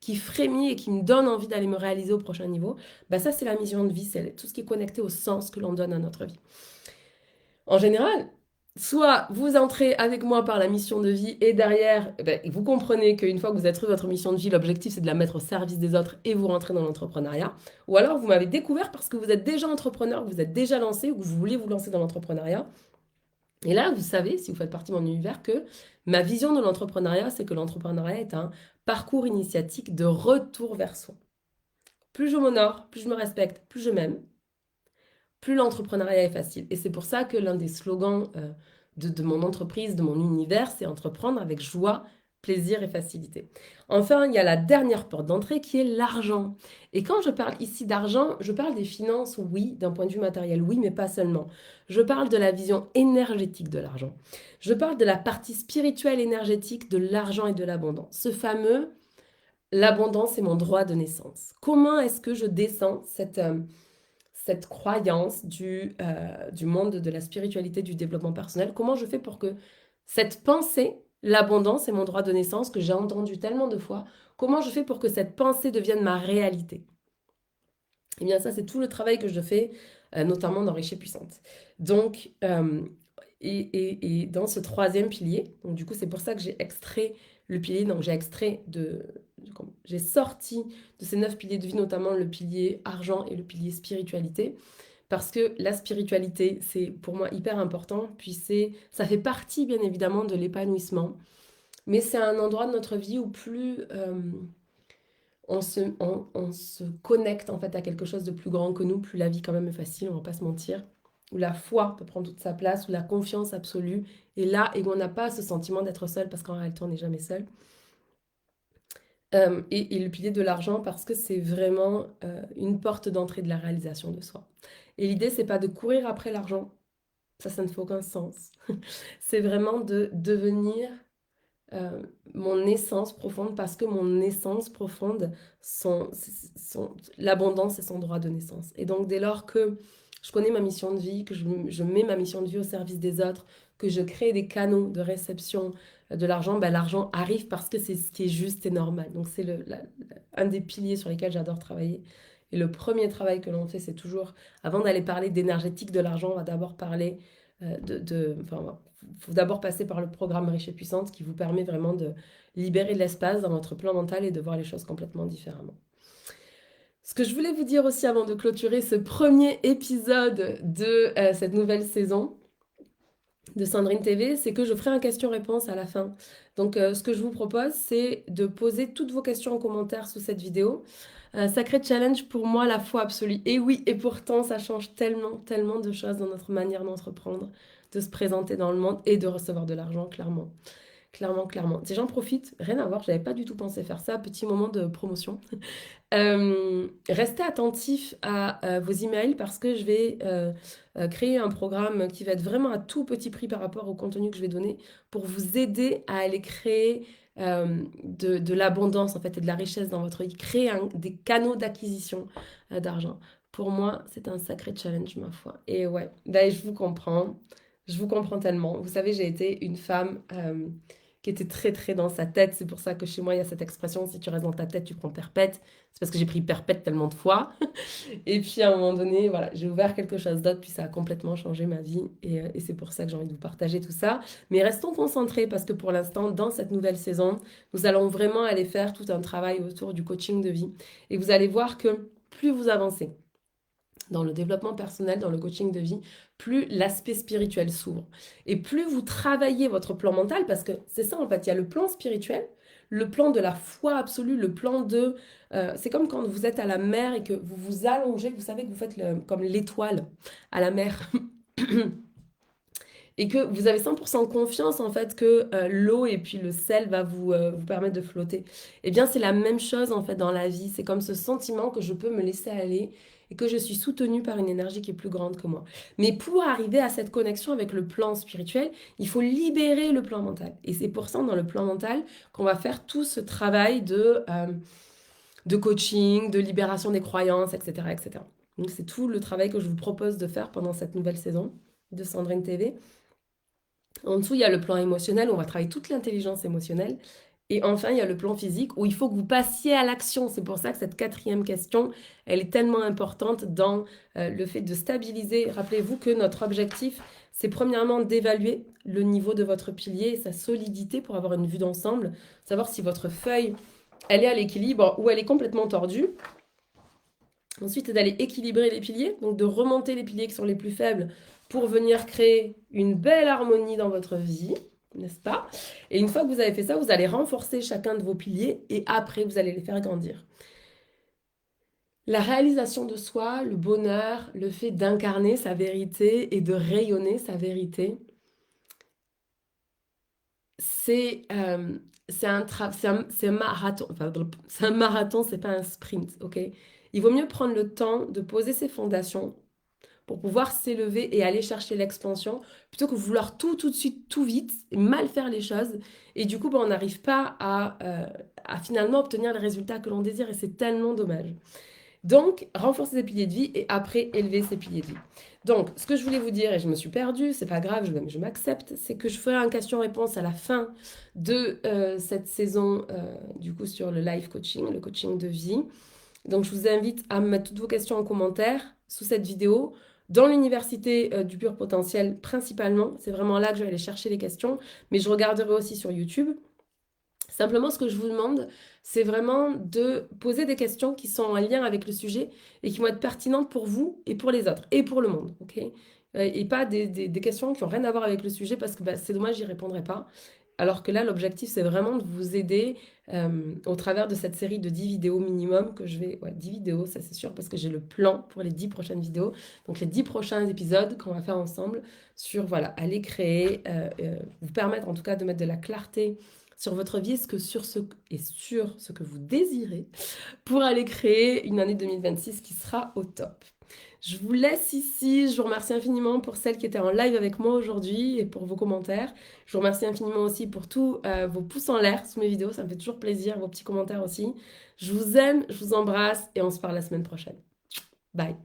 qui frémit et qui me donne envie d'aller me réaliser au prochain niveau. Bah ça, c'est la mission de vie, c'est tout ce qui est connecté au sens que l'on donne à notre vie. En général, soit vous entrez avec moi par la mission de vie et derrière, vous comprenez qu'une fois que vous avez trouvé votre mission de vie, l'objectif c'est de la mettre au service des autres et vous rentrez dans l'entrepreneuriat. Ou alors vous m'avez découvert parce que vous êtes déjà entrepreneur, que vous êtes déjà lancé ou que vous voulez vous lancer dans l'entrepreneuriat. Et là, vous savez, si vous faites partie de mon univers, que ma vision de l'entrepreneuriat, c'est que l'entrepreneuriat est un parcours initiatique de retour vers soi. Plus je m'honore, plus je me respecte, plus je m'aime, plus l'entrepreneuriat est facile. Et c'est pour ça que l'un des slogans de mon entreprise, de mon univers, c'est entreprendre avec joie, plaisir et facilité. Enfin, il y a la dernière porte d'entrée qui est l'argent. Et quand je parle ici d'argent, je parle des finances, oui, d'un point de vue matériel, oui, mais pas seulement. Je parle de la vision énergétique de l'argent. Je parle de la partie spirituelle énergétique de l'argent et de l'abondance. Ce fameux, l'abondance est mon droit de naissance. Comment est-ce que je descends cette croyance du monde de la spiritualité, du développement personnel? Comment je fais pour que cette pensée l'abondance est mon droit de naissance que j'ai entendu tellement de fois. Comment je fais pour que cette pensée devienne ma réalité? Eh bien, ça, c'est tout le travail que je fais, notamment dans Riche et Puissante. Donc, et dans ce troisième pilier, donc du coup, c'est pour ça que j'ai extrait le pilier, donc j'ai extrait j'ai sorti de ces 9 piliers de vie, notamment le pilier argent et le pilier spiritualité, parce que la spiritualité, c'est pour moi hyper important, puis ça fait partie, bien évidemment, de l'épanouissement, mais c'est un endroit de notre vie où plus on se connecte en fait à quelque chose de plus grand que nous, plus la vie quand même est facile, on va pas se mentir, où la foi peut prendre toute sa place, où la confiance absolue est là et où on n'a pas ce sentiment d'être seul parce qu'en réalité on n'est jamais seul. Et le pilier de l'argent parce que c'est vraiment une porte d'entrée de la réalisation de soi. Et l'idée c'est pas de courir après l'argent, ça ne fait aucun sens. C'est vraiment de devenir euh, mon essence profonde parce que mon essence profonde, l'abondance est son droit de naissance. Et donc dès lors que je connais ma mission de vie, que je mets ma mission de vie au service des autres, que je crée des canaux de réception de l'argent, ben, l'argent arrive parce que c'est ce qui est juste et normal. Donc c'est un des piliers sur lesquels j'adore travailler. Et le premier travail que l'on fait, c'est toujours, avant d'aller parler d'énergétique de l'argent, on va d'abord parler enfin, faut d'abord passer par le programme Riche et Puissante qui vous permet vraiment de libérer de l'espace dans votre plan mental et de voir les choses complètement différemment. Ce que je voulais vous dire aussi avant de clôturer ce premier épisode de cette nouvelle saison de Sandrine TV, c'est que je ferai un question-réponse à la fin. Donc ce que je vous propose, c'est de poser toutes vos questions en commentaire sous cette vidéo. Sacré challenge pour moi, la foi absolue. Et oui, et pourtant, ça change tellement, tellement de choses dans notre manière d'entreprendre, de se présenter dans le monde et de recevoir de l'argent, clairement. Clairement, clairement. Si j'en profite, rien à voir, j'avais pas du tout pensé faire ça, petit moment de promotion. Restez attentifs à vos emails parce que je vais créer un programme qui va être vraiment à tout petit prix par rapport au contenu que je vais donner pour vous aider à aller créer de l'abondance en fait et de la richesse dans votre vie, créer des canaux d'acquisition d'argent. Pour moi, c'est un sacré challenge, ma foi. Et ouais, ben, je vous comprends. Je vous comprends tellement. Vous savez, j'ai été une femme qui était très très dans sa tête. C'est pour ça que chez moi, il y a cette expression, si tu restes dans ta tête, tu prends perpète. C'est parce que j'ai pris perpète tellement de fois. Et puis à un moment donné, voilà, j'ai ouvert quelque chose d'autre, puis ça a complètement changé ma vie. Et c'est pour ça que j'ai envie de vous partager tout ça. Mais restons concentrés parce que pour l'instant, dans cette nouvelle saison, nous allons vraiment aller faire tout un travail autour du coaching de vie. Et vous allez voir que plus vous avancez dans le développement personnel, dans le coaching de vie, plus l'aspect spirituel s'ouvre. Et plus vous travaillez votre plan mental, parce que c'est ça en fait, il y a le plan spirituel, le plan de la foi absolue, le plan de... c'est comme quand vous êtes à la mer et que vous vous allongez, vous savez que vous faites comme l'étoile à la mer. Et que vous avez 100% confiance en fait que l'eau et puis le sel va vous permettre de flotter. Eh bien, c'est la même chose en fait dans la vie. C'est comme ce sentiment que je peux me laisser aller et que je suis soutenue par une énergie qui est plus grande que moi. Mais pour arriver à cette connexion avec le plan spirituel, il faut libérer le plan mental. Et c'est pour ça dans le plan mental qu'on va faire tout ce travail de coaching, de libération des croyances, etc., etc. Donc c'est tout le travail que je vous propose de faire pendant cette nouvelle saison de Sandrine TV. En dessous, il y a le plan émotionnel où on va travailler toute l'intelligence émotionnelle. Et enfin, il y a le plan physique où il faut que vous passiez à l'action. C'est pour ça que cette quatrième question, elle est tellement importante dans le fait de stabiliser. Rappelez-vous que notre objectif, c'est premièrement d'évaluer le niveau de votre pilier, sa solidité pour avoir une vue d'ensemble, savoir si votre feuille, elle est à l'équilibre ou elle est complètement tordue. Ensuite, c'est d'aller équilibrer les piliers, donc de remonter les piliers qui sont les plus faibles pour venir créer une belle harmonie dans votre vie, n'est-ce pas? Et une fois que vous avez fait ça, vous allez renforcer chacun de vos piliers et après, vous allez les faire grandir. La réalisation de soi, le bonheur, le fait d'incarner sa vérité et de rayonner sa vérité, c'est un marathon. Enfin, c'est un marathon, c'est pas un sprint, ok? Il vaut mieux prendre le temps de poser ses fondations pour pouvoir s'élever et aller chercher l'expansion, plutôt que vouloir tout de suite, tout vite, et mal faire les choses. Et du coup, on n'arrive pas à finalement obtenir les résultats que l'on désire, et c'est tellement dommage. Donc, renforcer ses piliers de vie et après élever ses piliers de vie. Donc, ce que je voulais vous dire, et je me suis perdue, c'est pas grave, je m'accepte, c'est que je ferai un question-réponse à la fin de cette saison, du coup, sur le live coaching, le coaching de vie. Donc, je vous invite à me mettre toutes vos questions en commentaire sous cette vidéo. Dans l'université du pur potentiel, principalement, c'est vraiment là que je vais aller chercher les questions, mais je regarderai aussi sur YouTube. Simplement, ce que je vous demande, c'est vraiment de poser des questions qui sont en lien avec le sujet et qui vont être pertinentes pour vous et pour les autres et pour le monde, ok? Et pas des questions qui n'ont rien à voir avec le sujet parce que bah, c'est dommage, j'y répondrai pas. Alors que là, l'objectif, c'est vraiment de vous aider au travers de cette série de 10 vidéos minimum que je vais... Ouais, 10 vidéos, ça c'est sûr, parce que j'ai le plan pour les 10 prochaines vidéos. Donc les 10 prochains épisodes qu'on va faire ensemble sur, voilà, aller créer, vous permettre en tout cas de mettre de la clarté sur votre vie et sur ce que vous désirez pour aller créer une année 2026 qui sera au top. Je vous laisse ici. Je vous remercie infiniment pour celles qui étaient en live avec moi aujourd'hui et pour vos commentaires. Je vous remercie infiniment aussi pour tous vos pouces en l'air sous mes vidéos. Ça me fait toujours plaisir, vos petits commentaires aussi. Je vous aime, je vous embrasse et on se parle la semaine prochaine. Bye.